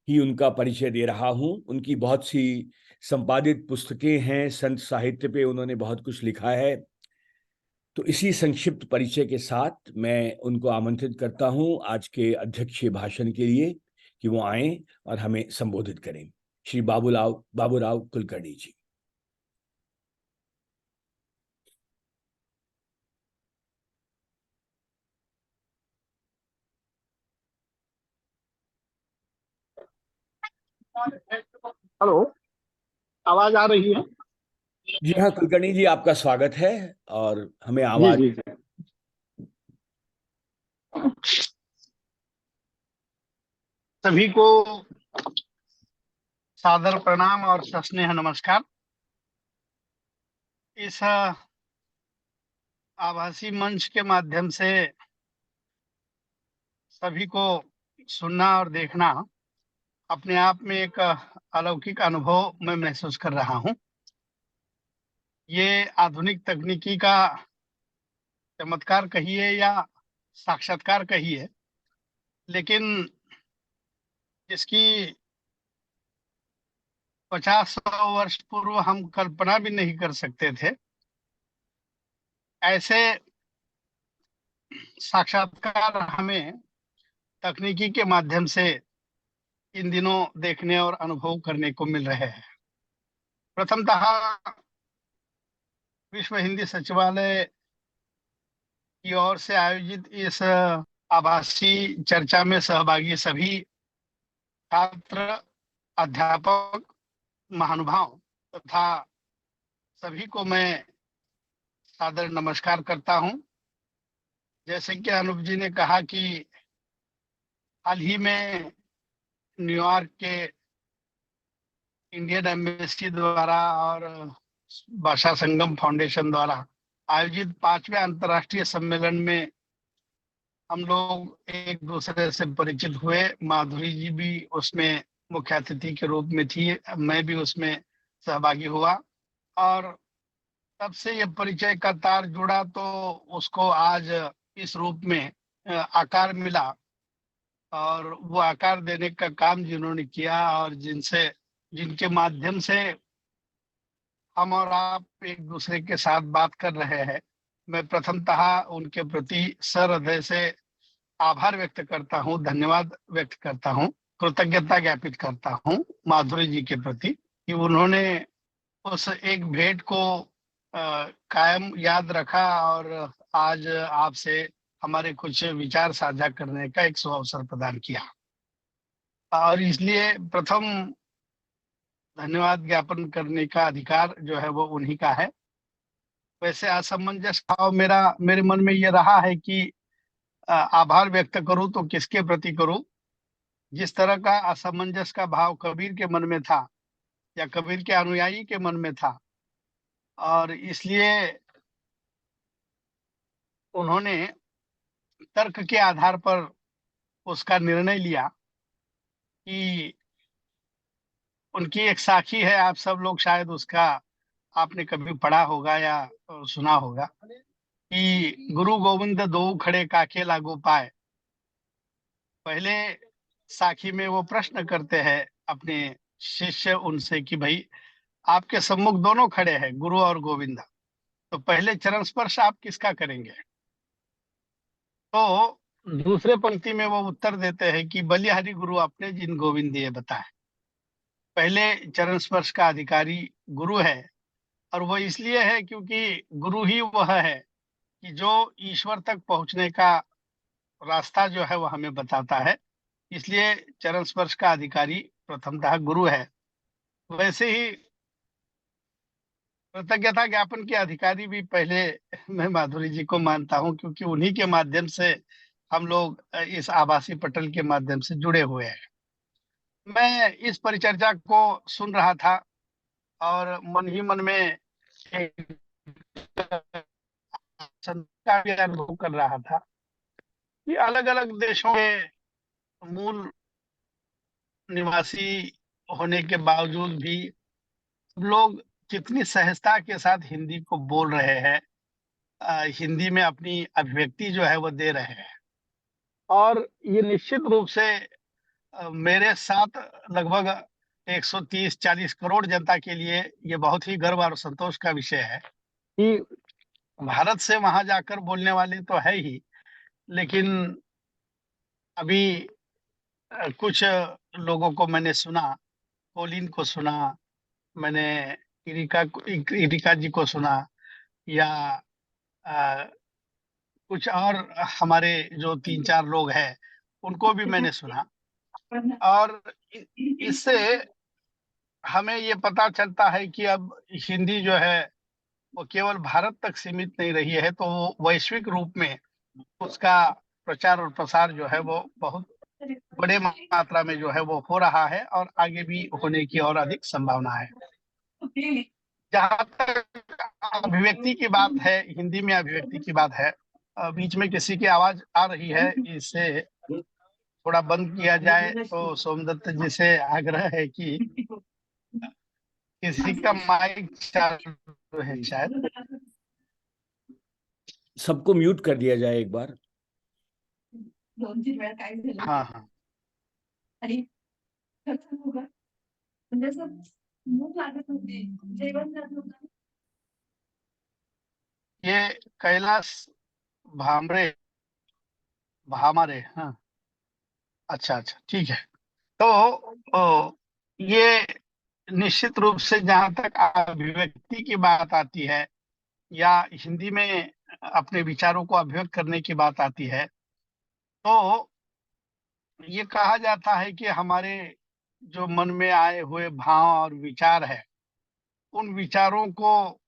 ही उनका परिचय दे रहा हूं। उनकी बहुत सी संपादित पुस्तकें हैं, संत साहित्य पे उन्होंने बहुत कुछ लिखा है। तो इसी संक्षिप्त परिचय के साथ मैं उनको आमंत्रित करता हूं आज के अध्यक्षीय भाषण के लिए कि वो आएं और हमें संबोधित करें। श्री बाबूराव कुलकर्णी जी। हेलो, आवाज आ रही है? जी हाँ कुलकर्णी जी, आपका स्वागत है और हमें जी आवाज। जी जी। सभी को सादर प्रणाम और सस्नेह नमस्कार। इस आभासी मंच के माध्यम से सभी को सुनना और देखना अपने आप में एक अलौकिक अनुभव मैं महसूस कर रहा हूं। ये आधुनिक तकनीकी का चमत्कार कहिए या साक्षात्कार कहिए, लेकिन इसकी 50-100 वर्ष पूर्व हम कल्पना भी नहीं कर सकते थे। ऐसे साक्षात्कार हमें तकनीकी के माध्यम से इन दिनों देखने और अनुभव करने को मिल रहे हैं। प्रथमतः विश्व हिंदी सचिवालय की ओर से आयोजित इस आभासी चर्चा में सहभागी सभी छात्र, अध्यापक, महानुभाव तथा सभी को मैं सादर नमस्कार करता हूं। जैसे कि अनूप जी ने कहा कि हाल ही में न्यूयॉर्क के इंडियन एम्बेसी द्वारा और भाषा संगम फाउंडेशन द्वारा आयोजित 5वें अंतर्राष्ट्रीय सम्मेलन में हम लोग एक दूसरे से परिचित हुए। माधुरी जी भी उसमें मुख्य अतिथि के रूप में थी, मैं भी उसमें सहभागी हुआ और तब से ये परिचय का तार जुड़ा तो उसको आज इस रूप में आकार मिला। और वो आकार देने का काम जिन्होंने किया और जिनके माध्यम से हम और आप एक दूसरे के साथ बात कर रहे हैं, मैं प्रथमतः उनके प्रति सहृदय से आभार व्यक्त करता हूँ, धन्यवाद व्यक्त करता हूँ, कृतज्ञता ज्ञापित करता हूँ माधुरी जी के प्रति कि उन्होंने उस एक भेंट को कायम याद रखा और आज आपसे हमारे कुछ विचार साझा करने का एक सुअवसर प्रदान किया। और इसलिए प्रथम धन्यवाद ज्ञापन करने का अधिकार जो है वो उन्हीं का है। वैसे असमंजस भाव मेरे मन में ये रहा है कि आभार व्यक्त करूं तो किसके प्रति करूं। जिस तरह का असमंजस का भाव कबीर के मन में था या कबीर के अनुयायी के मन में था, और इसलिए उन्होंने तर्क के आधार पर उसका निर्णय लिया कि उनकी एक साखी है, आप सब लोग शायद उसका आपने कभी पढ़ा होगा या सुना होगा कि गुरु गोविंद दो खड़े काके लागू पाए। पहले साखी में वो प्रश्न करते हैं अपने शिष्य उनसे कि भाई आपके सम्मुख दोनों खड़े हैं, गुरु और गोविंद, तो पहले चरण स्पर्श आप किसका करेंगे? तो दूसरे पंक्ति में वो उत्तर देते हैं कि बलिहारी गुरु अपने जिन गोविंद दिए बताए। पहले चरण स्पर्श का अधिकारी गुरु है, और वो इसलिए है क्योंकि गुरु ही वह है कि जो ईश्वर तक पहुंचने का रास्ता जो है वो हमें बताता है। इसलिए चरण स्पर्श का अधिकारी प्रथमतः गुरु है। वैसे ही कृतज्ञता ज्ञापन के अधिकारी भी पहले मैं माधुरी जी को मानता हूं, क्योंकि उन्हीं के माध्यम से हम लोग इस आभासी पटल के माध्यम से जुड़े हुए हैं। मैं इस परिचर्चा को सुन रहा था और मन ही मन में एक का भी अनुभव कर रहा था कि अलग अलग देशों के मूल निवासी होने के बावजूद भी लोग कितनी सहजता के साथ हिंदी को बोल रहे हैं, हिंदी में अपनी अभिव्यक्ति जो है वो दे रहे हैं। और ये निश्चित रूप से मेरे साथ लगभग 130-40 करोड़ जनता के लिए ये बहुत ही गर्व और संतोष का विषय है कि भारत से वहां जाकर बोलने वाले तो है ही, लेकिन अभी कुछ लोगों को मैंने सुना, कोलिन को सुना, मैंने इरिका जी को सुना, या कुछ और हमारे जो 3-4 लोग हैं उनको भी मैंने सुना। और इससे हमें ये पता चलता है कि अब हिंदी जो है वो केवल भारत तक सीमित नहीं रही है, तो वो वैश्विक रूप में उसका प्रचार और प्रसार जो है वो बहुत बड़े मात्रा में जो है वो हो रहा है और आगे भी होने की और अधिक संभावना है। जहाँ तक अभिव्यक्ति की बात है, हिंदी में अभिव्यक्ति की बात है, बीच में किसी की आवाज आ रही है, इसे थोड़ा बंद किया जाए। तो सोमदत्त जी से आग्रह है कि किसी का माइक चालू है शायद, सबको म्यूट कर दिया जाए एक बार। हाँ हाँ। ये कैलाश भामारे, हाँ, अच्छा अच्छा, ठीक है। तो ये निश्चित रूप से जहां तक अभिव्यक्ति की बात आती है या हिंदी में अपने विचारों को अभिव्यक्त करने की बात आती है, तो ये कहा जाता है कि हमारे जो मन में आए हुए भाव और विचार है, उन विचारों को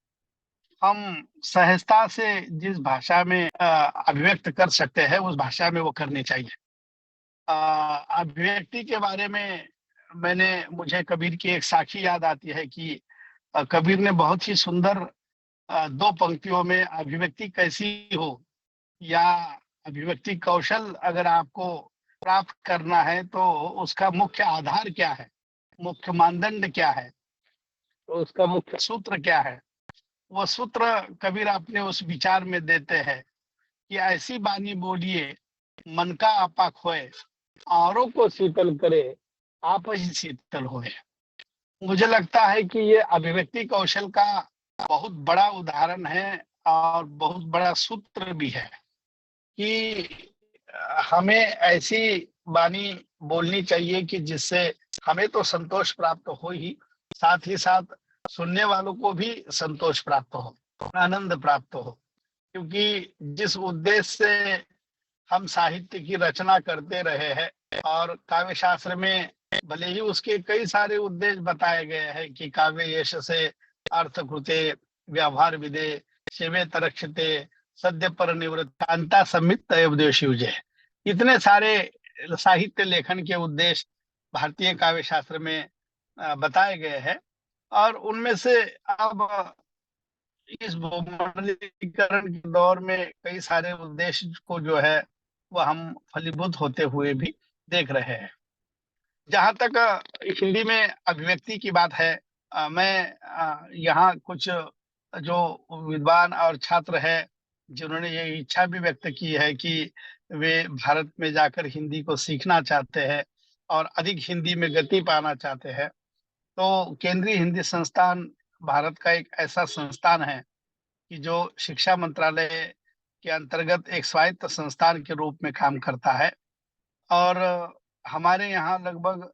हम सहजता से जिस भाषा में अभिव्यक्त कर सकते हैं उस भाषा में वो करनी चाहिए। अभिव्यक्ति के बारे में मुझे कबीर की एक साखी याद आती है कि कबीर ने बहुत ही सुंदर 2 पंक्तियों में अभिव्यक्ति कैसी हो या अभिव्यक्ति कौशल अगर आपको प्राप्त करना है तो उसका मुख्य आधार क्या है, मुख्य मानदंड क्या है, तो उसका मुख्य सूत्र क्या है, वो सूत्र कबीर अपने उस विचार में देते हैं कि ऐसी बानी बोलिए मन का आपा खोए, औरों को शीतल करे आप ही शीतल होए। मुझे लगता है कि ये अभिव्यक्ति कौशल का बहुत बड़ा उदाहरण है और बहुत बड़ा सूत्र भी है कि हमें ऐसी बानी बोलनी चाहिए कि जिससे हमें तो संतोष प्राप्त हो ही, साथ ही साथ सुनने वालों को भी संतोष प्राप्त हो, आनंद प्राप्त हो। क्योंकि जिस उद्देश्य से हम साहित्य की रचना करते रहे हैं, और काव्य शास्त्र में भले ही उसके कई सारे उद्देश्य बताए गए हैं कि काव्य यश से अर्थ कृते व्यवहार विदे शिवे तरक्षते सद्य पर निवृत्त कांता समित उपदेश, इतने सारे साहित्य लेखन के उद्देश्य भारतीय काव्य शास्त्र में बताए गए हैं। और उनमें से अब इस भूमंडलीकरण के दौर में कई सारे उद्देश्य को जो है वह हम फलीभूत होते हुए भी देख रहे हैं। जहां तक हिंदी में अभिव्यक्ति की बात है, मैं यहाँ कुछ जो विद्वान और छात्र है जिन्होंने ये इच्छा भी व्यक्त की है कि वे भारत में जाकर हिंदी को सीखना चाहते हैं और अधिक हिंदी में गति पाना चाहते हैं, तो केंद्रीय हिंदी संस्थान भारत का एक ऐसा संस्थान है कि जो शिक्षा मंत्रालय के अंतर्गत एक स्वायत्त संस्थान के रूप में काम करता है। और हमारे यहाँ लगभग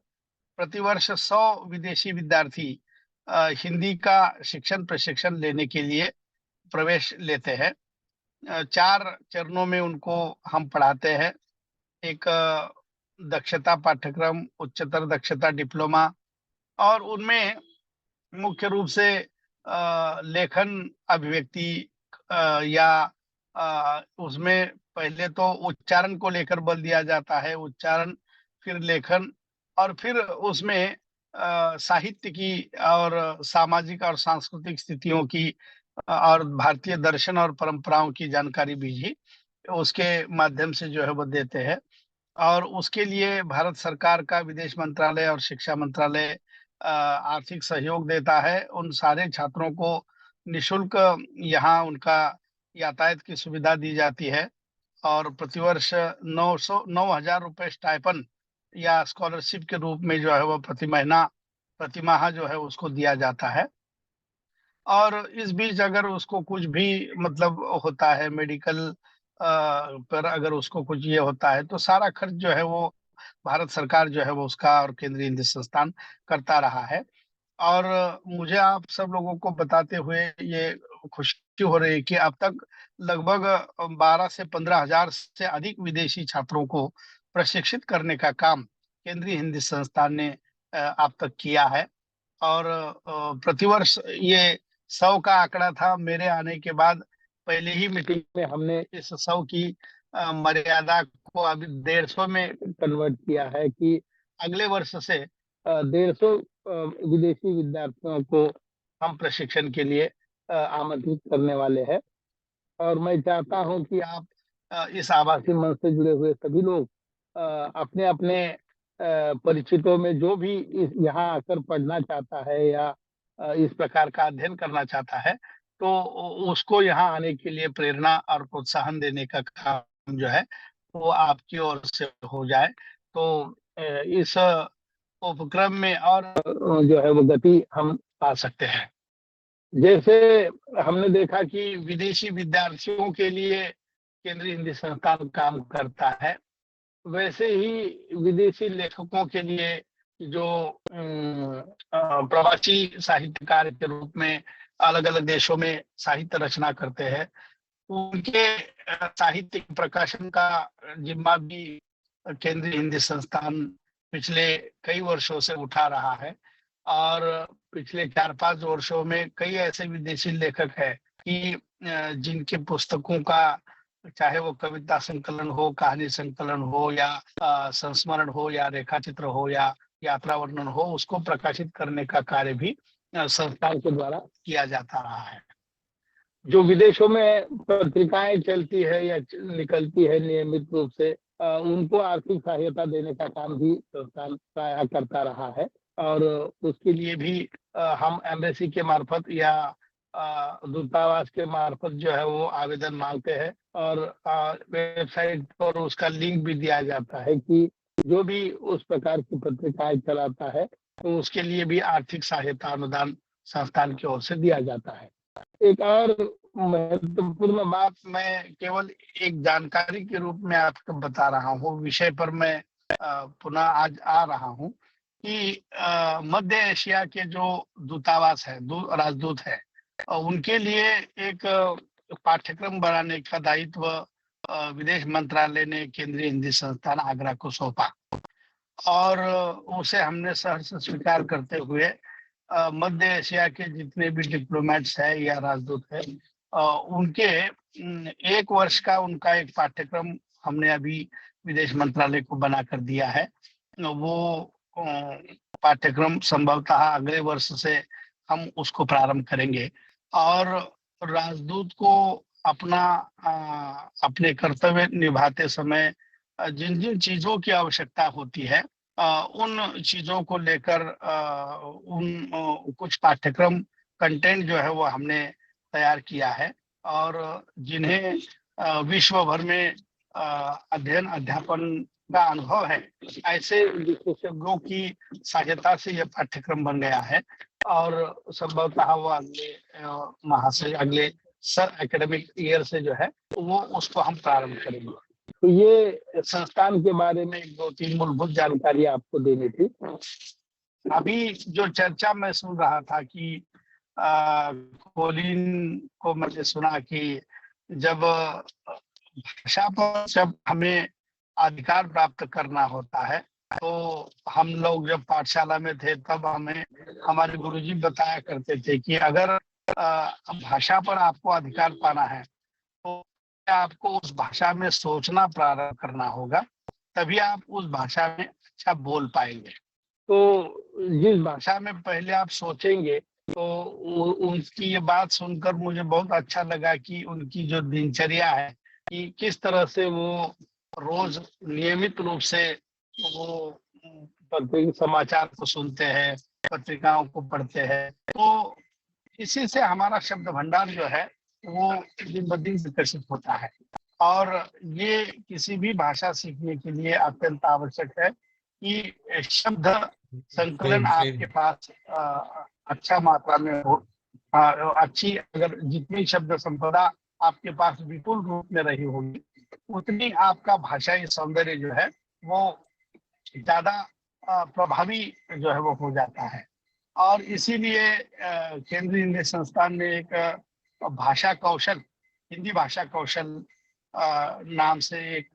प्रतिवर्ष 100 विदेशी विद्यार्थी हिंदी का शिक्षण प्रशिक्षण लेने के लिए प्रवेश लेते हैं। 4 चरणों में उनको हम पढ़ाते हैं। एक दक्षता पाठ्यक्रम, उच्चतर दक्षता डिप्लोमा, और उनमें मुख्य रूप से लेखन अभिव्यक्ति या उसमें पहले तो उच्चारण को लेकर बल दिया जाता है, उच्चारण, फिर लेखन, और फिर उसमें साहित्य की और सामाजिक और सांस्कृतिक स्थितियों की और भारतीय दर्शन और परंपराओं की जानकारी भी उसके माध्यम से जो है वो देते हैं। और उसके लिए भारत सरकार का विदेश मंत्रालय और शिक्षा मंत्रालय आर्थिक सहयोग देता है। उन सारे छात्रों को निःशुल्क यहाँ उनका यातायात की सुविधा दी जाती है और प्रतिवर्ष 9,000 रुपए स्टाइपन या स्कॉलरशिप के रूप में जो है वो प्रति माह जो है उसको दिया जाता है। और इस बीच अगर उसको कुछ भी मतलब होता है मेडिकल पर अगर उसको कुछ ये होता है तो सारा खर्च जो है वो भारत सरकार जो है वो उसका और केंद्रीय हिंदी संस्थान करता रहा है। और मुझे आप सब लोगों को बताते हुए ये खुशी हो रही है कि अब तक लगभग 12 से 15 हजार से अधिक विदेशी छात्रों को प्रशिक्षित करने का काम केंद्रीय हिंदी संस्थान ने अब तक किया है। और प्रतिवर्ष ये 100 का आंकड़ा था। मेरे आने के बाद पहले ही मीटिंग में हमने इस 100 की मर्यादा को अभी 150 में कन्वर्ट किया है कि अगले वर्ष से 150 विदेशी विद्यार्थियों को हम प्रशिक्षण के लिए आमंत्रित करने वाले हैं। और मैं चाहता हूं कि आप इस आभासी मंच से जुड़े हुए सभी लोग अपने अपने परिचितों में जो भी यहाँ आकर पढ़ना चाहता है या इस प्रकार का अध्ययन करना चाहता है तो उसको यहाँ आने के लिए प्रेरणा और प्रोत्साहन देने का काम जो है वो आपकी ओर से हो जाए तो इस उपक्रम में और जो है वो गति हम पा सकते हैं। जैसे हमने देखा कि विदेशी विद्यार्थियों के लिए केंद्रीय हिंदी संस्थान काम करता है, वैसे ही विदेशी लेखकों के लिए जो प्रवासी साहित्यकार के रूप में अलग अलग देशों में साहित्य रचना करते हैं, उनके साहित्य प्रकाशन का जिम्मा भी केंद्रीय हिंदी संस्थान पिछले कई वर्षों से उठा रहा है। और पिछले 4-5 वर्षों में कई ऐसे विदेशी लेखक हैं कि जिनके पुस्तकों का चाहे वो कविता संकलन हो, कहानी संकलन हो या संस्मरण हो या रेखाचित्र हो या यात्रा वर्णन हो, उसको प्रकाशित करने का कार्य भी संस्थान के द्वारा किया जाता रहा है। जो विदेशों में पत्रिकाएं चलती है या निकलती है नियमित रूप से, उनको आर्थिक सहायता देने का काम भी संस्थान प्रायः करता रहा है। और उसके लिए भी हम एम्बेसी के मार्फत या दूतावास के मार्फत जो है वो आवेदन मांगते हैं और वेबसाइट पर उसका लिंक भी दिया जाता है कि जो भी उस प्रकार की पत्रिकाएं चलाता है तो उसके लिए भी आर्थिक सहायता अनुदान संस्थान की ओर से दिया जाता है। एक और महत्वपूर्ण बात मैं केवल एक जानकारी के रूप में आपको बता रहा हूँ, विषय पर मैं पुनः आज आ रहा हूँ कि मध्य एशिया के जो दूतावास है, राजदूत है, उनके लिए एक पाठ्यक्रम बनाने का दायित्व विदेश मंत्रालय ने केंद्रीय हिंदी संस्थान आगरा को सौंपा और उसे हमने सहर्ष स्वीकार करते हुए मध्य एशिया के जितने भी डिप्लोमेट्स है या राजदूत है उनके 1 वर्ष का उनका एक पाठ्यक्रम हमने अभी विदेश मंत्रालय को बना कर दिया है। वो पाठ्यक्रम संभवतः अगले वर्ष से हम उसको प्रारंभ करेंगे और राजदूत को अपने कर्तव्य निभाते समय जिन जिन चीजों की आवश्यकता होती है उन चीजों को लेकर कुछ पाठ्यक्रम कंटेंट जो है वो हमने तैयार किया है और जिन्हें विश्व भर में अध्ययन अध्यापन का अनुभव है, ऐसे विशेषज्ञों की सहायता से यह पाठ्यक्रम बन गया है और संभवतः वो अगले माह से अगले एकेडमिक ईयर से जो है वो उसको हम प्रारंभ करेंगे। तो ये संस्थान के बारे में 2-3 मूलभूत जानकारी आपको देनी थी। अभी जो चर्चा मैं सुन रहा था कि कोलिन को मैंने सुना कि जब भाषा पर जब हमें अधिकार प्राप्त करना होता है तो हम लोग जब पाठशाला में थे तब हमें हमारे गुरुजी बताया करते थे कि अगर भाषा पर आपको अधिकार पाना है तो आपको उस भाषा में सोचना प्रारंभ करना होगा, तभी आप उस भाषा में अच्छा बोल पाएंगे। तो जिस भाषा में पहले आप सोचेंगे तो उनकी ये बात सुनकर मुझे बहुत अच्छा लगा कि उनकी जो दिनचर्या है कि किस तरह से वो रोज नियमित रूप से वो पत्रिका समाचार को सुनते हैं, पत्रिकाओं को पढ़ते हैं, तो इसी से हमारा शब्द भंडार जो है वो दिन ब दिन विकसित होता है। और ये किसी भी भाषा सीखने के लिए अत्यंत आवश्यक है कि शब्द संकलन आपके पास अच्छा मात्रा में हो। अच्छी अगर जितनी शब्द संपदा आपके पास विपुल रूप में रही होगी, उतनी आपका भाषाई सौंदर्य जो है वो ज्यादा प्रभावी जो है वो हो जाता है। और इसीलिए केंद्रीय हिंदी संस्थान ने एक भाषा कौशल, हिंदी भाषा कौशल नाम से एक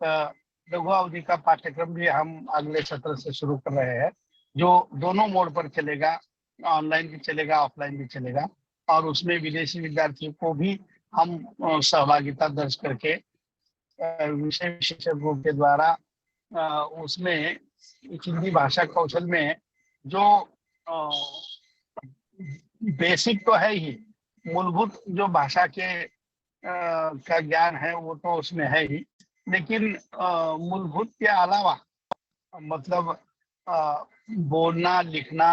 लघु अवधि का पाठ्यक्रम भी हम अगले सत्र से शुरू कर रहे हैं, जो दोनों मोड पर चलेगा, ऑनलाइन भी चलेगा, ऑफलाइन भी चलेगा। और उसमें विदेशी विद्यार्थियों को भी हम सहभागिता दर्ज करके विषय विशेषज्ञों के द्वारा उसमें हिंदी भाषा कौशल में जो बेसिक तो है ही, मूलभूत जो भाषा के का ज्ञान है वो तो उसमें है ही, लेकिन मूलभूत के अलावा मतलब बोलना लिखना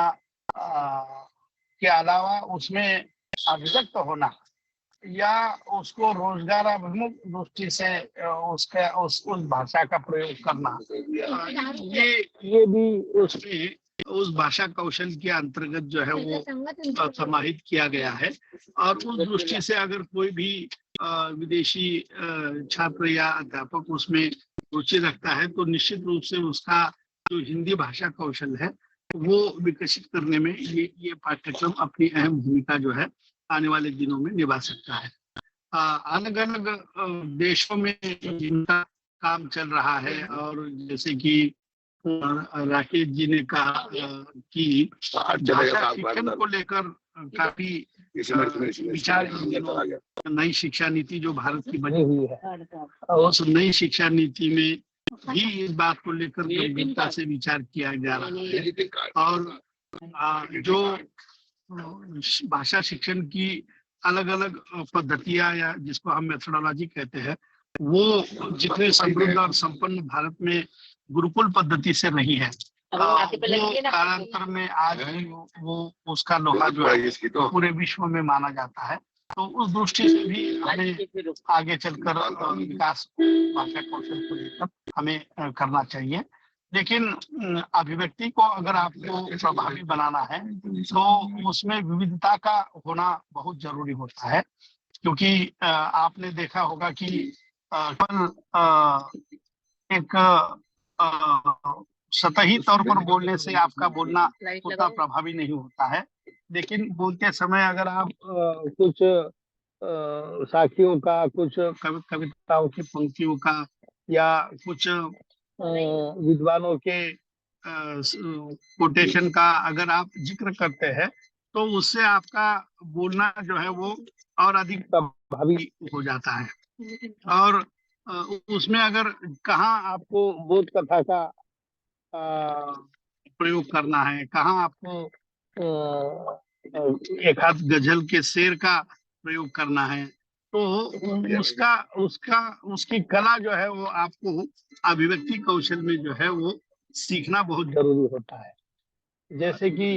के अलावा उसमें अभिव्यक्त होना या उसको रोजगार अभिमुख दृष्टि से उसका उस भाषा का प्रयोग करना, ये भी उसमें उस भाषा कौशल के अंतर्गत जो है वो समाहित किया गया है। और उस दृष्टि से अगर कोई भी विदेशी छात्र या अध्यापक उसमें रुचि रखता है तो निश्चित रूप से उसका जो हिंदी भाषा कौशल है वो विकसित करने में ये पाठ्यक्रम अपनी अहम भूमिका जो है आने वाले दिनों में निभा सकता है। अलग अलग देशों में जिनका काम चल रहा है, और जैसे कि राकेश जी ने कहा कि भाषा शिक्षण को लेकर काफी विचार, नई शिक्षा नीति जो भारत की बनी हुई है, उस नई शिक्षा नीति में भी इस बात को लेकर गंभीरता से विचार किया जा रहा है। और जो भाषा शिक्षण की अलग अलग पद्धतियां या जिसको हम मेथोडोलॉजी कहते हैं, वो जितने समृद्ध और संपन्न भारत में गुरुकुल पद्धति से रही है, वो कालांतर में आज भी वो उसका लोहा जो है तो पूरे विश्व में माना जाता है। तो उस दृष्टि से भी हमें आगे चलकर विकास भाषा कौशल को लेकर हमें करना चाहिए। लेकिन अभिव्यक्ति को अगर आपको प्रभावी बनाना है तो उसमें विविधता का होना बहुत जरूरी होता है, क्योंकि आपने देखा होगा कि एक सतही तौर पर बोलने से आपका बोलना उतना प्रभावी नहीं होता है, लेकिन बोलते समय अगर आप कुछ साखियों का, कुछ कविताओं की पंक्तियों का या कुछ विद्वानों के कोटेशन का अगर आप जिक्र करते हैं तो उससे आपका बोलना जो है वो और अधिक प्रभावी हो जाता है। और उसमें अगर कहाँ आपको बोध कथा का प्रयोग करना है, कहाँ आपको एक हाथ गजल के शेर का प्रयोग करना है, तो उसकी कला जो है वो आपको अभिव्यक्ति कौशल में जो है वो सीखना बहुत जरूरी होता है। जैसे कि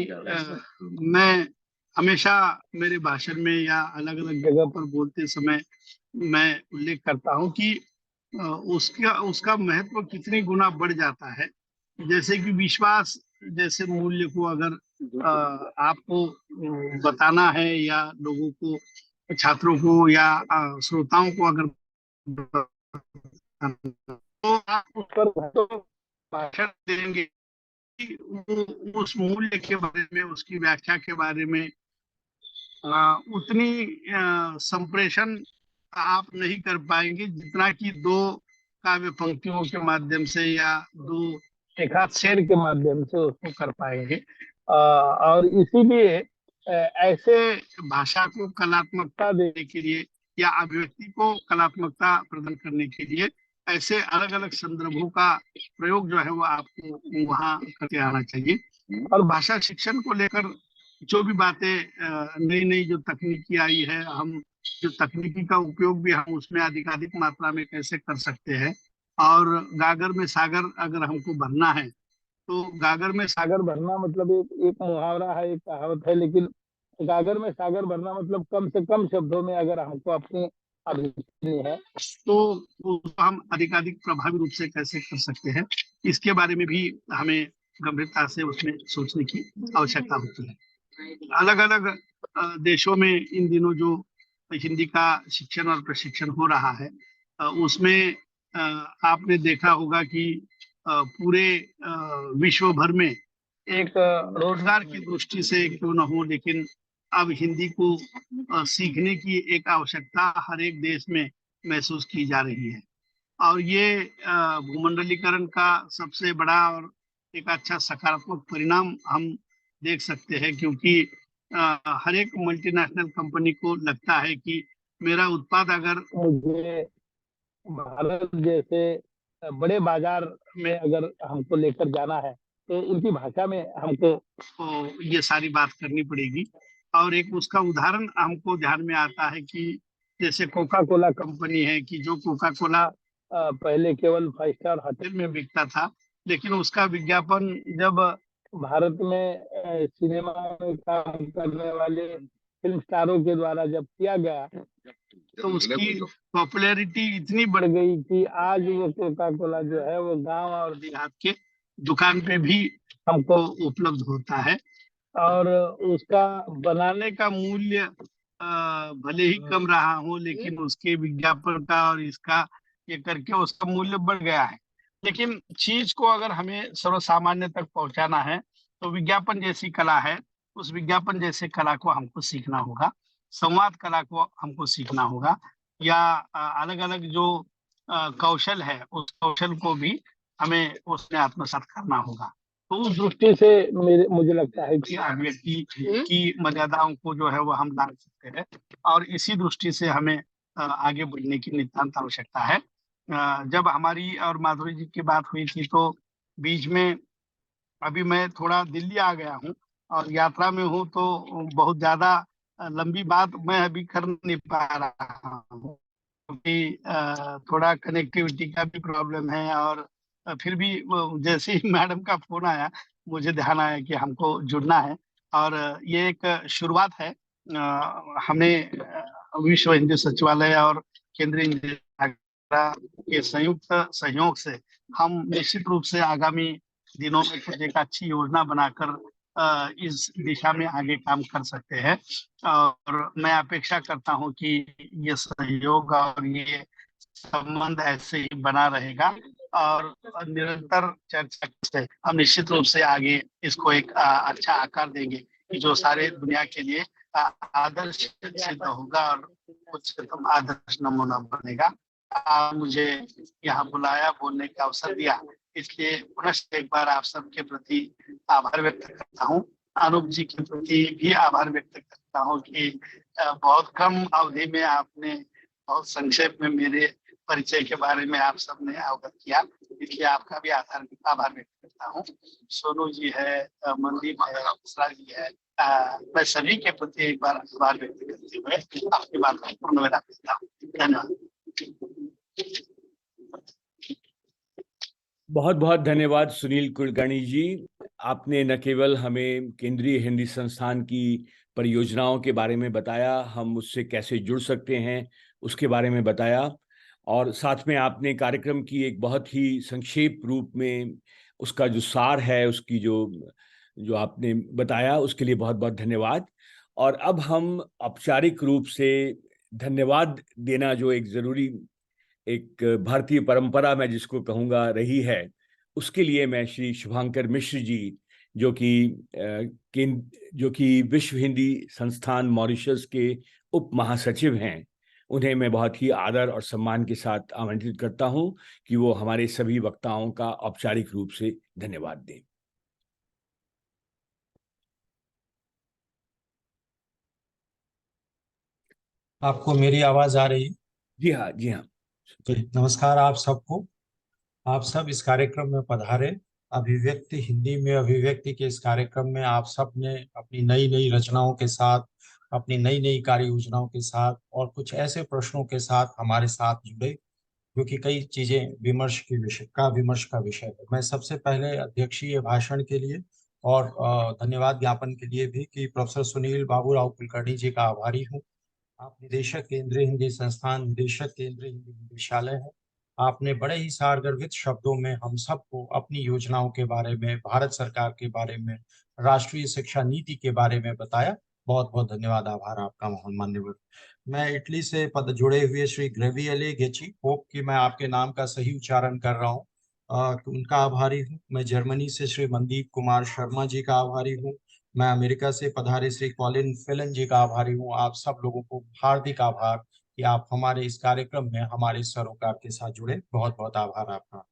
मैं हमेशा मेरे भाषण में या अलग अलग जगह पर बोलते समय मैं उल्लेख करता हूँ कि उसका महत्व कितनी गुना बढ़ जाता है। जैसे कि विश्वास जैसे मूल्य को अगर आपको बताना है या लोगों को, छात्रों को या श्रोताओं को अगर तो आप उस पर भाषण देंगे, उस मूल्य के बारे में, उसकी व्याख्या के बारे में उतनी संप्रेषण आप नहीं कर पाएंगे जितना कि दो काव्य पंक्तियों के माध्यम से या दो एक आध शेर के माध्यम से उसको कर पाएंगे। और इसीलिए ऐसे भाषा को कलात्मकता देने के लिए या अभिव्यक्ति को कलात्मकता प्रदान करने के लिए ऐसे अलग अलग संदर्भों का प्रयोग जो है वो आपको वहाँ करके आना चाहिए। और भाषा शिक्षण को लेकर जो भी बातें नई नई जो तकनीकी आई है, हम जो तकनीकी का उपयोग भी हम उसमें अधिकाधिक मात्रा में कैसे कर सकते हैं, और गागर में सागर अगर हमको भरना है तो गागर में सागर भरना मतलब एक मुहावरा है, एक कहावत है, लेकिन गागर में सागर भरना मतलब कम से कम शब्दों में अगर हमको अपनी अभिव्यक्ति है तो उसको हम अधिकाधिक प्रभावी रूप से कैसे कर सकते हैं, इसके बारे में भी हमें गंभीरता से उसमें सोचने की आवश्यकता होती है। अलग अलग देशों में इन दिनों जो हिंदी का शिक्षण और प्रशिक्षण हो रहा है, उसमें आपने देखा होगा कि पूरे विश्व भर में एक रोजगार की दृष्टि से क्यों न हो, लेकिन अब हिंदी को सीखने की एक आवश्यकता हर एक देश में महसूस की जा रही है। और ये भूमंडलीकरण का सबसे बड़ा और एक अच्छा सकारात्मक परिणाम हम देख सकते हैं, क्योंकि हर एक मल्टीनेशनल कंपनी को लगता है कि मेरा उत्पाद अगर मुझे भारत जैसे बड़े बाजार में अगर हमको लेकर जाना है तो उनकी भाषा में हमको ये सारी बात करनी पड़ेगी। और एक उसका उदाहरण हमको ध्यान में आता है कि जैसे कोका कोला कंपनी है, कि जो कोका कोला पहले केवल 5 स्टार होटल में बिकता था, लेकिन उसका विज्ञापन जब भारत में सिनेमा में काम करने वाले फिल्म स्टारों के द्वारा जब किया गया तो उसकी पॉपुलैरिटी इतनी बढ़ गई कि आज वो कोका कोला जो है वो गांव और देहात के दुकान पे भी हमको उपलब्ध होता है। और उसका बनाने का मूल्य भले ही कम रहा हो, लेकिन उसके विज्ञापन का और इसका ये करके उसका मूल्य बढ़ गया है। लेकिन चीज को अगर हमें सर्वसामान्य तक पहुंचाना है तो विज्ञापन जैसी कला है, उस विज्ञापन जैसे कला को हमको सीखना होगा, संवाद कला को हमको सीखना होगा, या अलग अलग जो कौशल है उस कौशल को भी हमें उसमें आत्मसात करना होगा। तो उस दृष्टि से मुझे लगता है कि अभिव्यक्ति की मर्यादाओं को जो है वो हम ला सकते हैं, और इसी दृष्टि से हमें आगे बढ़ने की नितांत आवश्यकता है। जब हमारी और माधुरी जी की बात हुई थी तो बीच में अभी मैं थोड़ा दिल्ली आ गया हूँ और यात्रा में हूँ, तो बहुत ज्यादा लंबी बात मैं अभी कर नहीं पा रहा हूँ, क्योंकि थोड़ा कनेक्टिविटी का भी प्रॉब्लम है। और फिर भी जैसे ही मैडम का फोन आया मुझे ध्यान आया कि हमको जुड़ना है, और ये एक शुरुआत है। हमें विश्व हिंदी सचिवालय और केंद्रीय हिंदी के संयुक्त सहयोग से हम निश्चित रूप से आगामी दिनों में कुछ एक अच्छी योजना बनाकर इस दिशा में आगे काम कर सकते हैं। और मैं अपेक्षा करता हूं कि ये सहयोग और ये संबंध ऐसे ही बना रहेगा, और निरंतर चर्चा से हम निश्चित रूप से आगे इसको एक अच्छा आकार देंगे कि जो सारे दुनिया के लिए आदर्श सिद्ध होगा और उच्चतम आदर्श नमूना बनेगा। मुझे यहाँ बुलाया, बोलने का अवसर दिया, इसलिए पुनः एक बार आप सबके प्रति आभार व्यक्त करता हूँ। अनूप जी के प्रति भी आभार व्यक्त करता हूँ कि बहुत कम अवधि में आपने बहुत संक्षेप में मेरे परिचय के बारे में आप सबने अवगत किया, इसलिए आपका भी आभार व्यक्त करता हूँ। सोनू जी है, मनदीप है, अप्सरा जी है, मैं सभी के प्रति एक बार आभार व्यक्त करते हुए आपकी बात को पूर्ण विराम देता हूँ। धन्यवाद। बहुत बहुत धन्यवाद सुनील कुलकर्णी जी। आपने न केवल हमें केंद्रीय हिंदी संस्थान की परियोजनाओं के बारे में बताया, हम उससे कैसे जुड़ सकते हैं उसके बारे में बताया, और साथ में आपने कार्यक्रम की एक बहुत ही संक्षेप रूप में उसका जो सार है, उसकी जो आपने बताया, उसके लिए बहुत बहुत धन्यवाद। और अब हम औपचारिक रूप से धन्यवाद देना, जो एक ज़रूरी एक भारतीय परंपरा मैं जिसको कहूँगा रही है, उसके लिए मैं श्री शुभांकर मिश्र जी जो कि विश्व हिंदी संस्थान मॉरिशस के उप महासचिव हैं, उन्हें मैं बहुत ही आदर और सम्मान के साथ आमंत्रित करता हूं कि वो हमारे सभी वक्ताओं का औपचारिक रूप से धन्यवाद दें। आपको मेरी आवाज आ रही है? जी हाँ, जी हाँ। नमस्कार आप सबको। आप सब इस कार्यक्रम में पधारे। अभिव्यक्ति हिंदी में अभिव्यक्ति के इस कार्यक्रम में आप सब ने अपनी नई नई रचनाओं के साथ, अपनी नई नई कार्य योजनाओं के साथ और कुछ ऐसे प्रश्नों के साथ हमारे साथ जुड़े, क्योंकि कई चीजें विमर्श का विषय है। मैं सबसे पहले अध्यक्षीय भाषण के लिए और धन्यवाद ज्ञापन के लिए भी कि प्रोफेसर सुनील बाबूराव कुलकर्णी जी का आभारी हूँ। आप निदेशक केंद्रीय हिंदी संस्थान, निदेशक केंद्रीय हिंदी निदेशालय है। आपने बड़े ही सारगर्भित शब्दों में हम सबको अपनी योजनाओं के बारे में, भारत सरकार के बारे में, राष्ट्रीय शिक्षा नीति के बारे में बताया। बहुत बहुत धन्यवाद, आभार आपका मान्यवर। मैं इटली से पद जुड़े हुए श्री ग्रेवियले गेची, होप कि मैं आपके नाम का सही उच्चारण कर रहा हूँ, उनका आभारी हूँ। मैं जर्मनी से श्री मनदीप कुमार शर्मा जी का आभारी हूँ। मैं अमेरिका से पधारे श्री कॉलिन फिलन जी का आभारी हूँ। आप सब लोगों को हार्दिक आभार कि आप हमारे इस कार्यक्रम में हमारे सरोकार के साथ जुड़े। बहुत बहुत आभार आपका।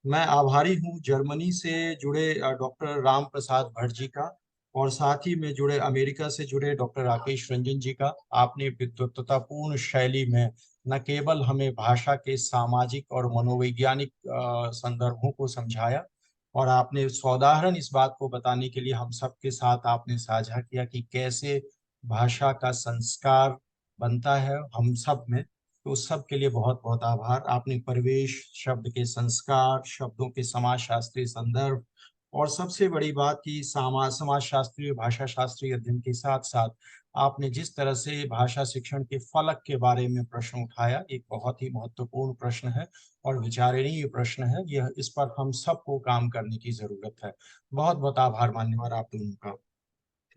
मैं आभारी हूँ जर्मनी से जुड़े डॉक्टर राम प्रसाद भट्ट जी का, और साथ ही में जुड़े अमेरिका से जुड़े डॉक्टर राकेश रंजन जी का। आपने विद्वत्तापूर्ण शैली में न केवल हमें भाषा के सामाजिक और मनोवैज्ञानिक संदर्भों को समझाया, और आपने सौदाहरण इस बात को बताने के लिए हम सबके साथ आपने साझा किया कि कैसे भाषा का संस्कार बनता है हम सब में। तो उस सब के लिए बहुत बहुत आभार। आपने परिवेश शब्द के संस्कार, शब्दों के समाजशास्त्रीय संदर्भ, और सबसे बड़ी बात की समाज शास्त्रीय, भाषा शास्त्रीय अध्ययन के साथ साथ आपने जिस तरह से भाषा शिक्षण के फलक के बारे में प्रश्न उठाया, एक बहुत ही महत्वपूर्ण प्रश्न है और विचारणीय प्रश्न है। यह इस पर हम सबको काम करने की जरूरत है। बहुत बहुत आभार मान्यवर आप दोनों का।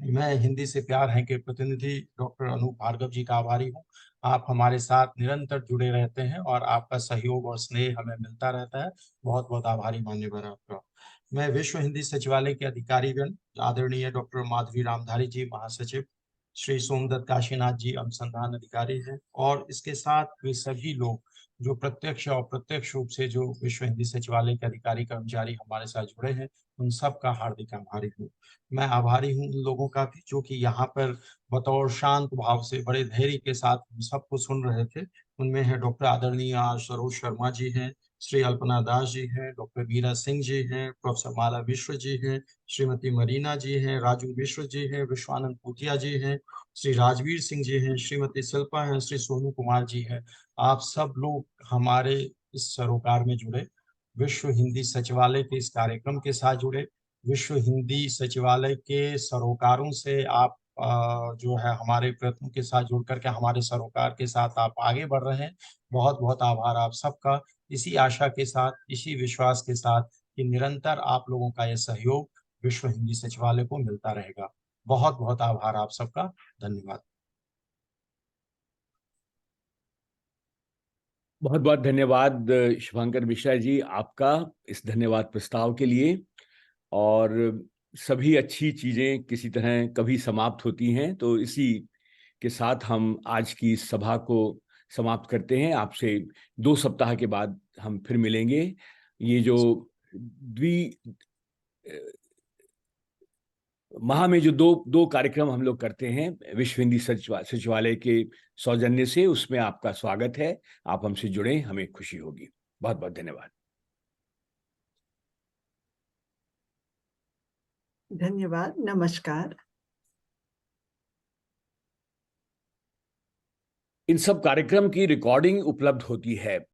मैं हिंदी से प्यार है के प्रतिनिधि डॉक्टर अनूप भार्गव जी का आभारी हूँ। आप हमारे साथ निरंतर जुड़े रहते हैं और आपका सहयोग और स्नेह हमें मिलता रहता है। बहुत बहुत आभारी मान्यवर आपका। मैं विश्व हिंदी सचिवालय के अधिकारीगण, आदरणीय डॉक्टर माधवी रामधारी जी महासचिव, श्री सोमदत्त काशीनाथ जी अनुसंधान अधिकारी हैं, और इसके साथ वे सभी लोग जो प्रत्यक्ष और अप्रत्यक्ष रूप से जो विश्व हिंदी सचिवालय के अधिकारी कर्मचारी हमारे साथ जुड़े हैं, उन सब का हार्दिक आभारी हूँ। मैं आभारी हूँ उन लोगों का भी जो कि यहाँ पर बतौर शांत भाव से बड़े धैर्य के साथ हम सबको सुन रहे थे। उनमें है डॉक्टर आदरणीय सरोज शर्मा जी हैं, श्री अल्पना दास जी हैं, डॉक्टर मीरा सिंह जी हैं, प्रोफेसर माला मिश्र जी हैं, श्रीमती मरीना जी हैं, राजू मिश्र जी हैं, विश्वानंद पूतिया जी हैं, श्री राजवीर सिंह जी हैं, श्रीमती शिल्पा हैं, श्री सोनू कुमार जी हैं। आप सब लोग हमारे इस सरोकार में जुड़े, विश्व हिंदी सचिवालय के इस कार्यक्रम के साथ जुड़े, विश्व हिंदी सचिवालय के सरोकारों से आप जो है हमारे प्रयत्नों के साथ जुड़ करके हमारे सरोकार के साथ आप आगे बढ़ रहे हैं। बहुत बहुत आभार आप सबका। इसी आशा के साथ, इसी विश्वास के साथ कि निरंतर आप लोगों का यह सहयोग विश्व हिंदी सचिवालय को मिलता रहेगा। बहुत बहुत आभार आप सबका। धन्यवाद। बहुत बहुत धन्यवाद शुभंकर मिश्रा जी आपका इस धन्यवाद प्रस्ताव के लिए। और सभी अच्छी चीजें किसी तरह कभी समाप्त होती हैं, तो इसी के साथ हम आज की सभा को समाप्त करते हैं। आपसे 2 सप्ताह के बाद हम फिर मिलेंगे। ये जो माह में जो दो कार्यक्रम हम लोग करते हैं विश्व हिंदी सचिवालय के सौजन्य से, उसमें आपका स्वागत है। आप हमसे जुड़ें, हमें खुशी होगी। बहुत बहुत धन्यवाद। धन्यवाद। नमस्कार। इन सब कार्यक्रम की रिकॉर्डिंग उपलब्ध होती है